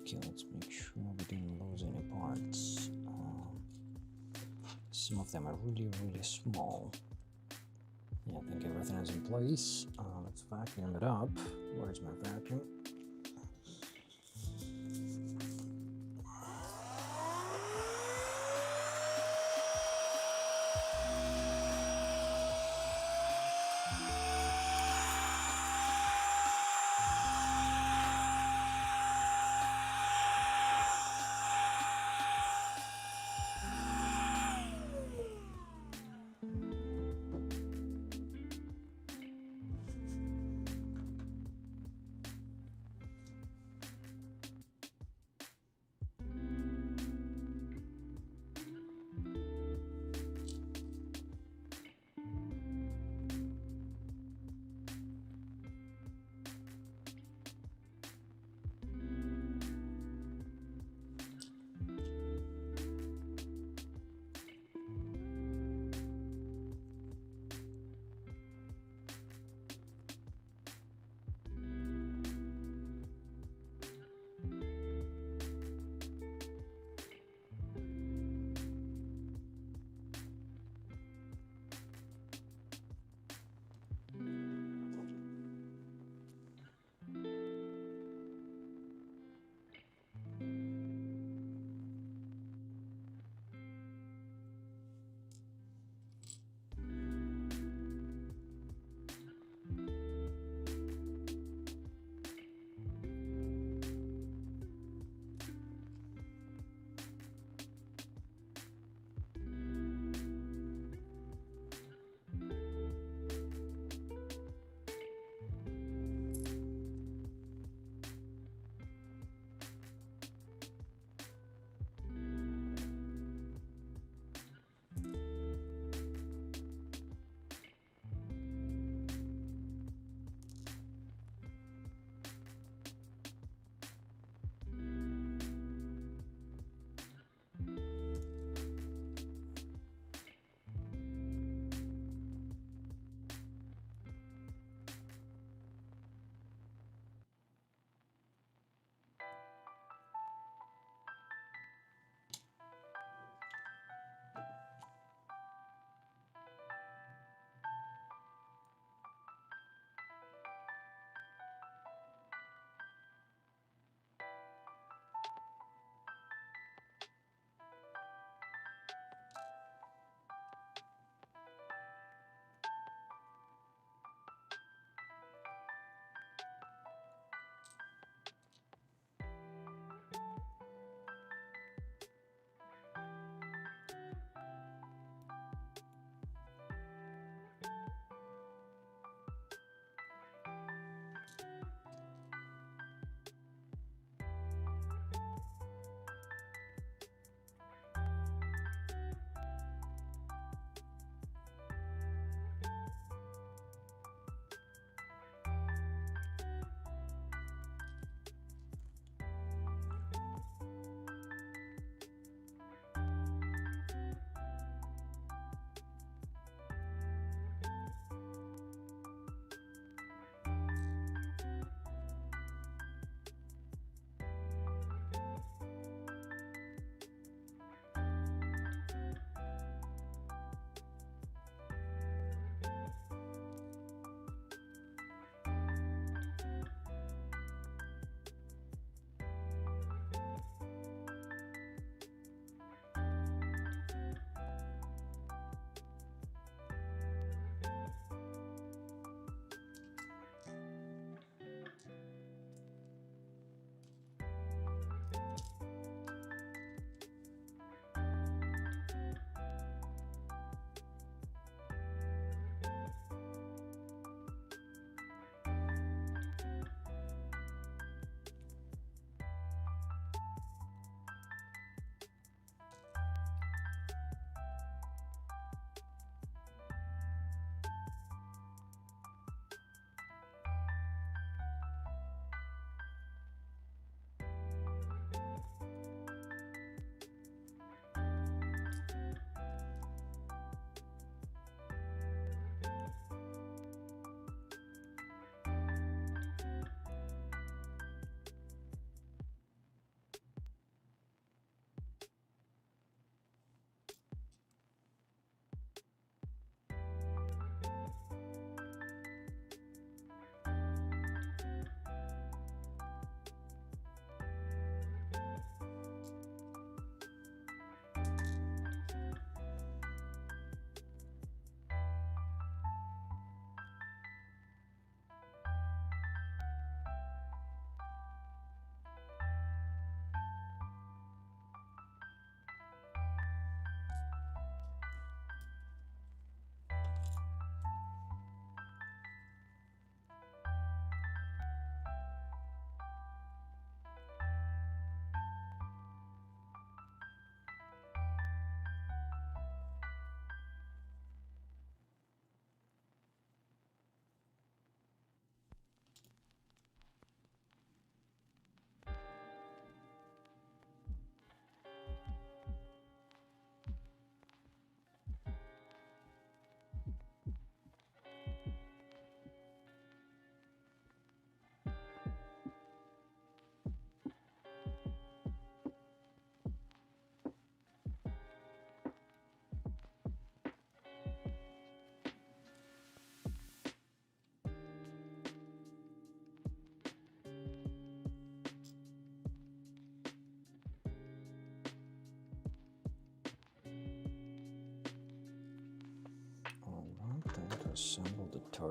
Okay, let's make sure we didn't lose any parts. Some of them are really, really small. Yeah, I think everything is in place. Let's vacuum it up. Where's my vacuum?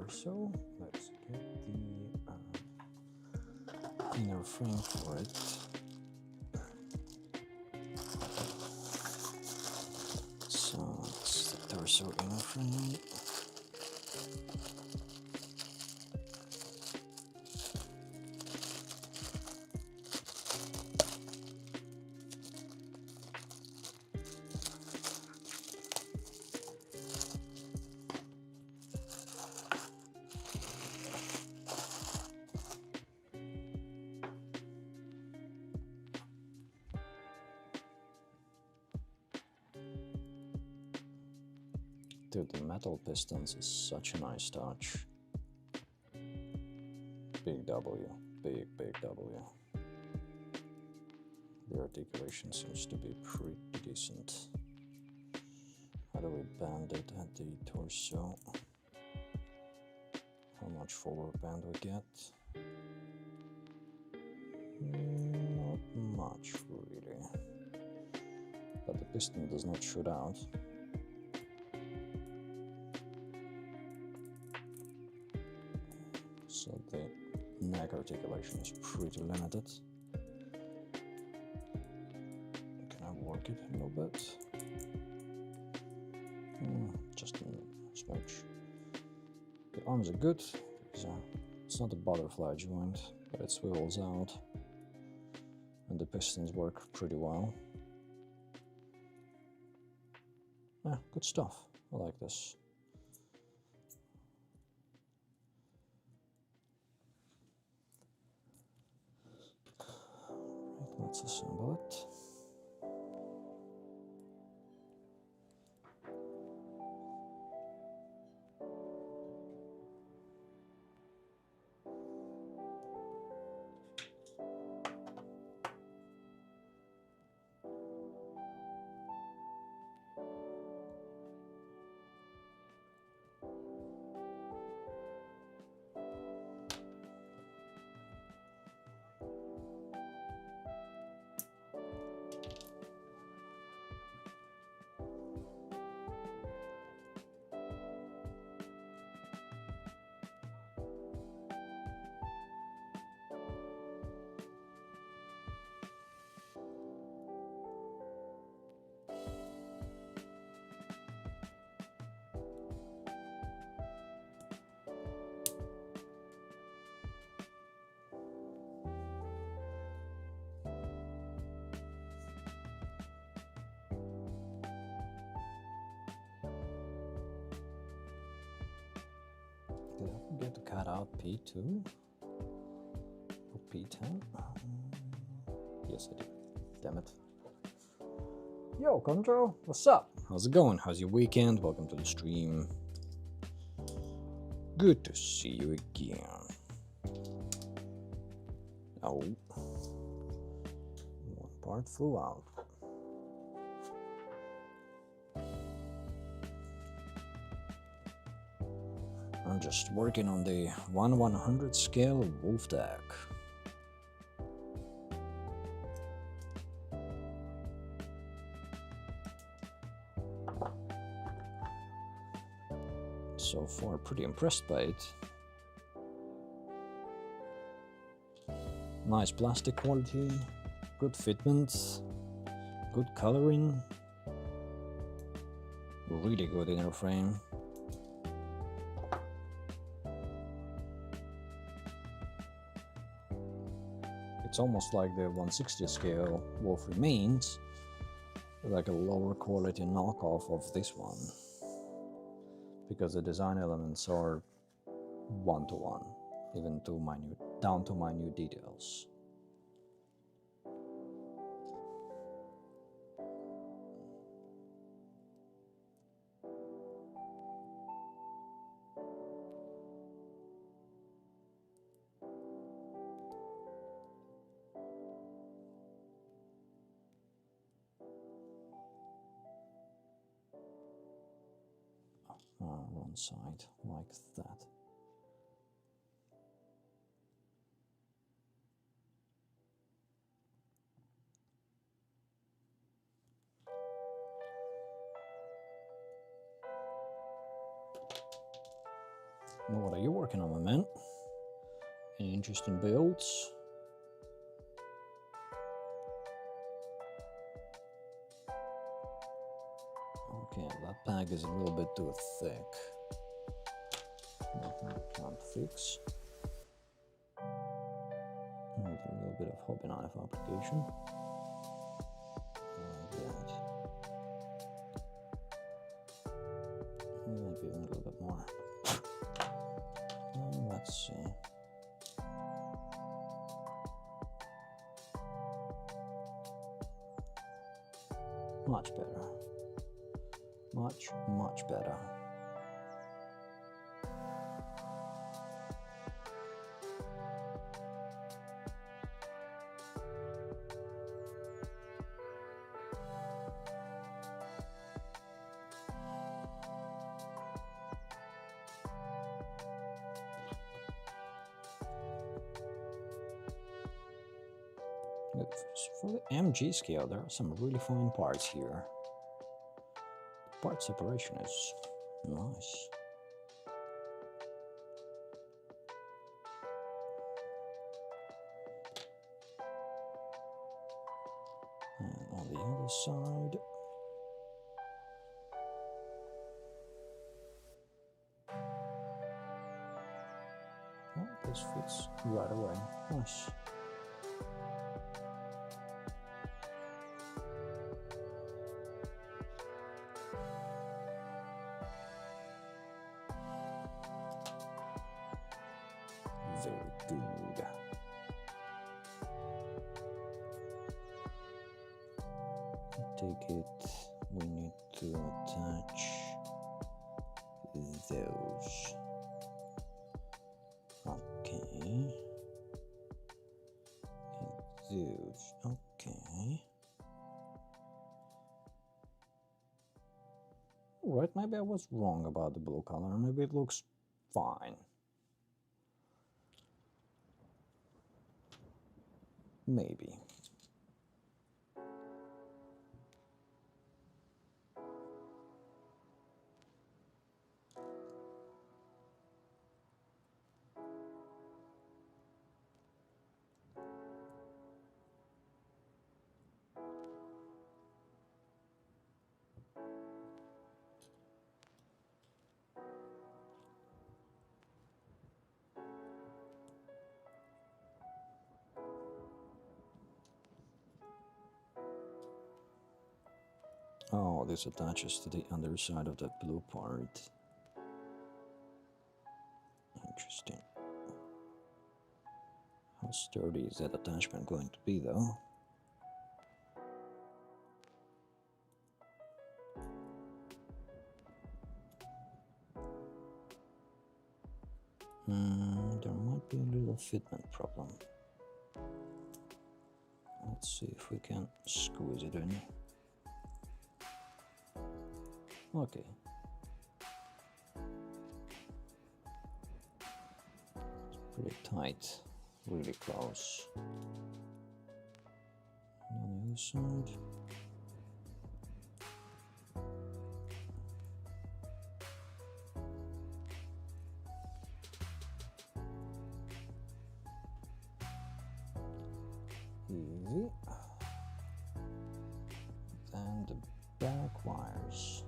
torso. Let's get the inner frame for it. So it's the torso inner frame. Dude, the metal pistons is such a nice touch. Big W, big W. The articulation seems to be pretty decent. How do we bend it at the torso? How much forward bend we get? Not much, really. But the piston does not shoot out. So the neck articulation is pretty limited. Can I work it a little bit? Just a smudge. The arms are good. It's not a butterfly joint, but it swivels out. And the pistons work pretty well. Yeah, good stuff. I like this. Let's assemble it. Did I forget to cut out P2 or P10? Yes, I did. Damn it. Yo, Control, what's up? How's it going? How's your weekend? Welcome to the stream. Good to see you again. Oh, one part flew out. I'm just working on the 1/100 scale wolf deck. So far, pretty impressed by it. Nice plastic quality, good fitment, good coloring, really good inner frame. It's almost like the 1/60 scale Wolf Remains, like a lower quality knockoff of this one, because the design elements are one-to-one, even to minute, down to minute details. Wrong side, like that. What are you working on, my man? Any interesting builds? Okay, that pack is a little bit too thick. Can't fix. Need a little bit of hobby knife application. Like that. Maybe a little bit more. Let's see. Much better. Much better. For the MG scale, there are some really fine parts here. The part separation is nice. And on the other side, oh, this fits right away. Nice. Very good. Take it, we need to attach those. Okay. And those. Okay. Alright, maybe I was wrong about the blue color. Maybe it looks fine. Maybe. Oh, this attaches to the underside of that blue part. Interesting. How sturdy is that attachment going to be, though? There might be a little fitment problem. Let's see if we can squeeze it in. Okay. It's pretty tight, really close. And on the other side. Easy. Then the back wires.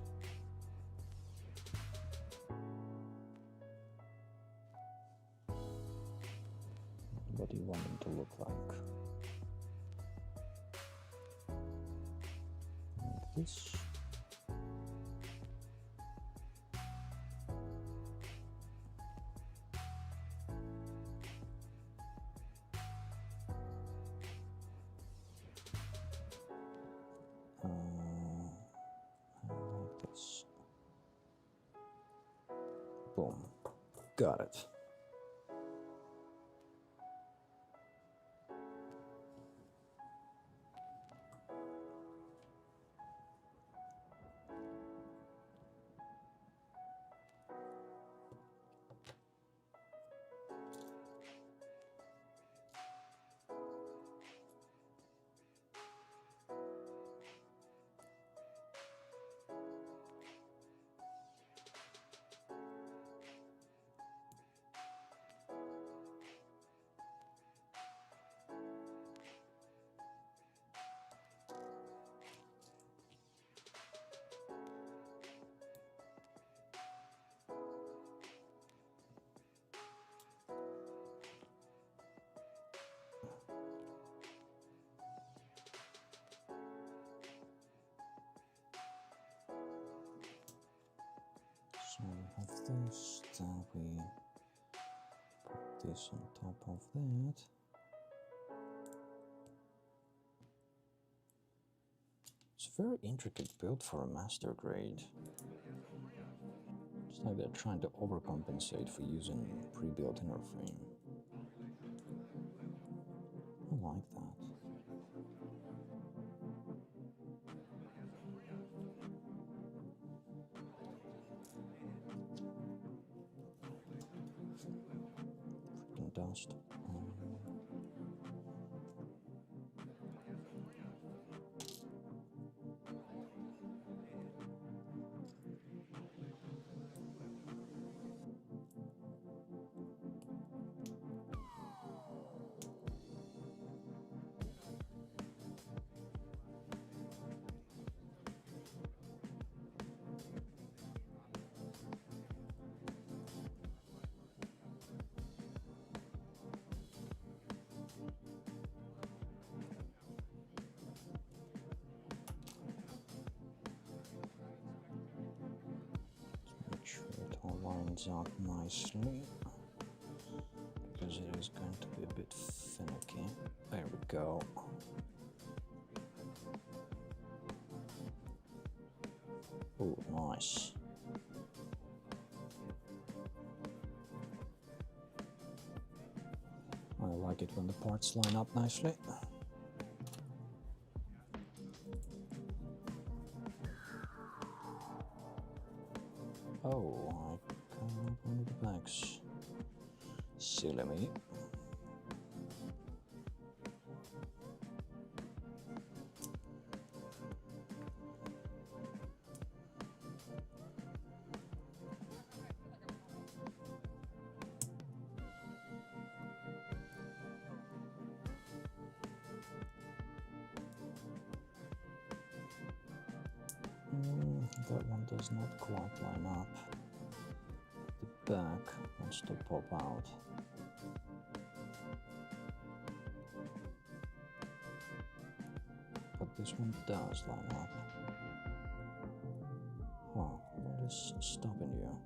What do you want them to look like? Like this. Like this. Boom. Got it. So we have this, then we put this on top of that. It's a very intricate build for a master grade. It's like they're trying to overcompensate for using pre-built inner frame. I like that. Freaking dust. Make sure it all lines up nicely, because it is going to be a bit finicky. There we go. Oh, nice. I like it when the parts line up nicely. Oh, I can't open the bags. Silly me. That one does not quite line up. The back wants to pop out. But this one does line up. Oh, what is stopping you?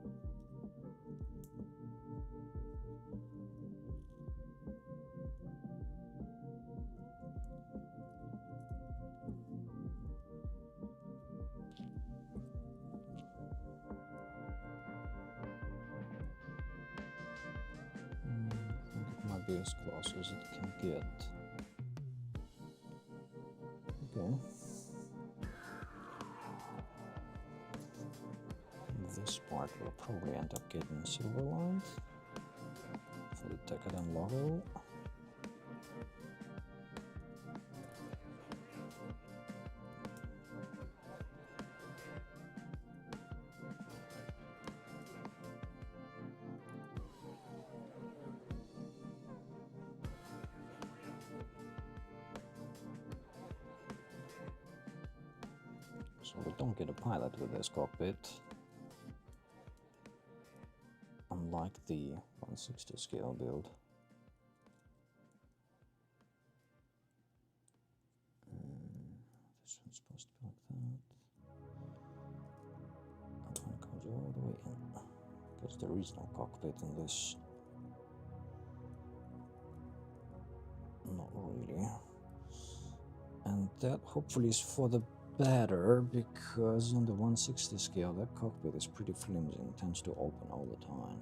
I think it might be as close as it can get. Okay. This part will probably end up getting silver lined for the Decadent logo. So we don't get a pilot with this cockpit, unlike the 160 scale build. This one's supposed to be like that. That one goes all the way in, because there is no cockpit in this. Not really. And that hopefully is for the better, because on the 160 scale that cockpit is pretty flimsy and tends to open all the time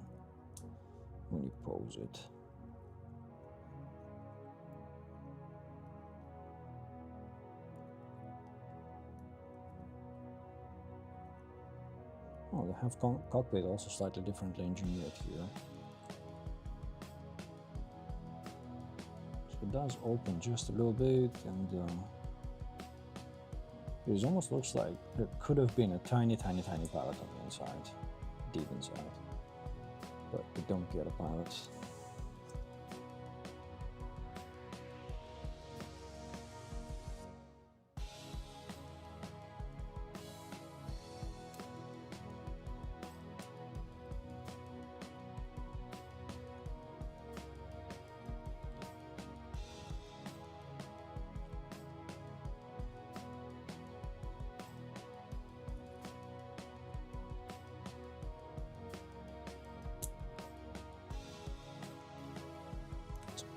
when you pose it. Oh, they have cockpit also slightly differently engineered here. So it does open just a little bit, and it almost looks like there could have been a tiny pilot on the inside, deep inside, but we don't get a pilot.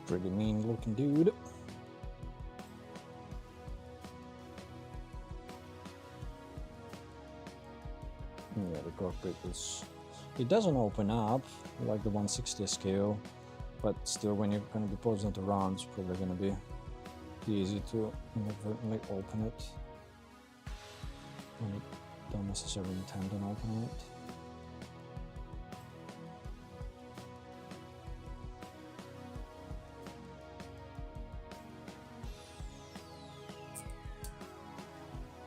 Pretty mean looking dude. Yeah, the cockpit is... It doesn't open up like the 160 scale, but still when you're going to be posing it around, it's probably going to be easy to inadvertently open it when you don't necessarily intend on opening it.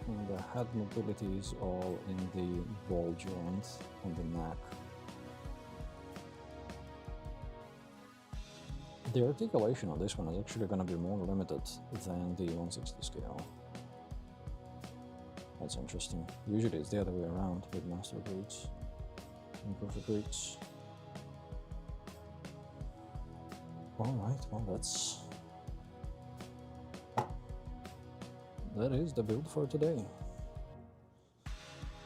And the head mobility is all in the ball joint on the neck. The articulation on this one is actually going to be more limited than the 160 scale. That's interesting. Usually it's the other way around with master boots and perfect boots. Alright, well that is the build for today.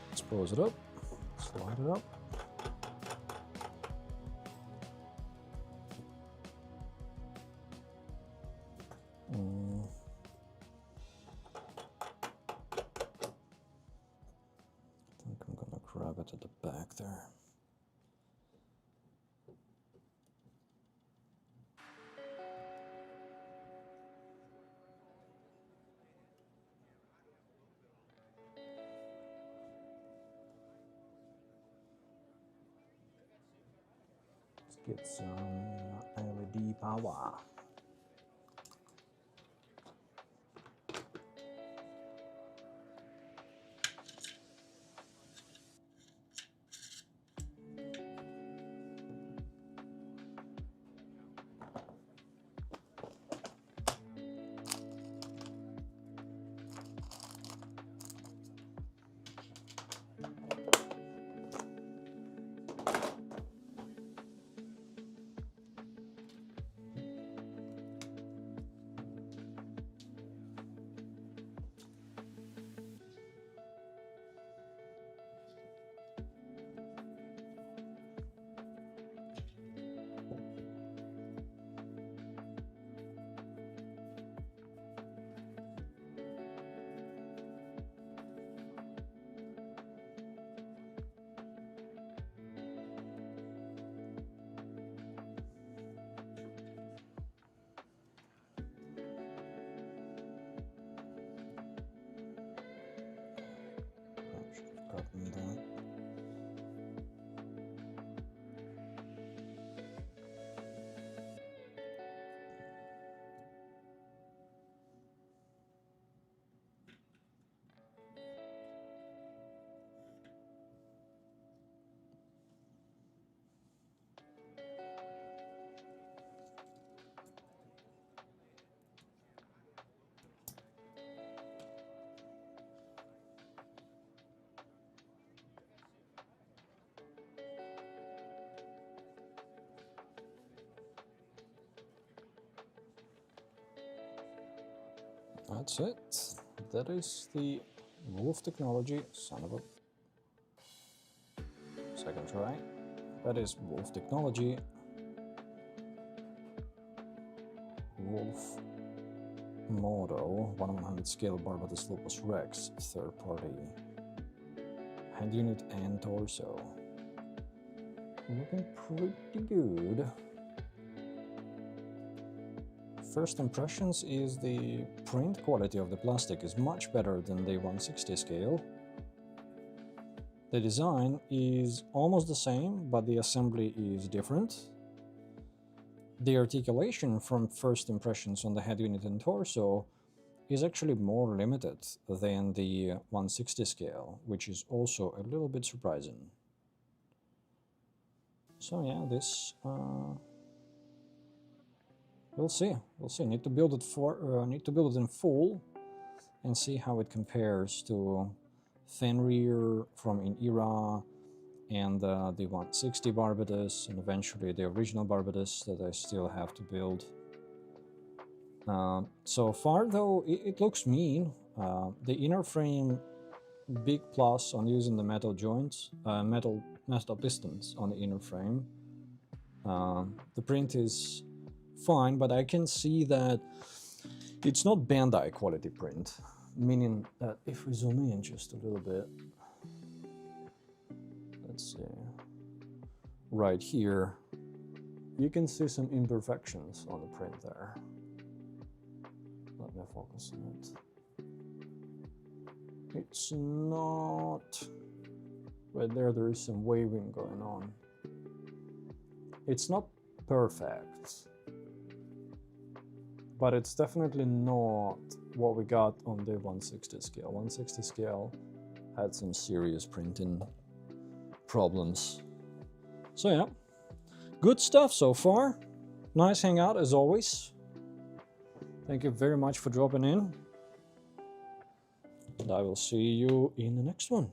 Let's pose it up, slide it up. I think I'm gonna grab it at the back there. Get some LED power. That's it. That is the Wolf technology, son of a... Second try. That is Wolf technology. Wolf model 1/100 scale Barbatos Lupus Rex, third party. Head unit and torso. Looking pretty good. First impressions is the print quality of the plastic is much better than the 160 scale. The design is almost the same, but the assembly is different. The articulation from first impressions on the head unit and torso is actually more limited than the 160 scale, which is also a little bit surprising. So yeah, this we'll see. Need to build it in full and see how it compares to Fenrir from in era and the 160 Barbatos and eventually the original Barbatos that I still have to build. So far though, it looks mean. The inner frame, big plus on using the metal joints, metal pistons on the inner frame. The print is fine, but I can see that it's not Bandai quality print, meaning that if we zoom in just a little bit, let's see, right here, you can see some imperfections on the print there. Let me focus on it. It's not, right there is some waving going on. It's not perfect, but it's definitely not what we got on the 160 scale. 160 scale had some serious printing problems. So yeah, good stuff so far. Nice hangout as always. Thank you very much for dropping in. And I will see you in the next one.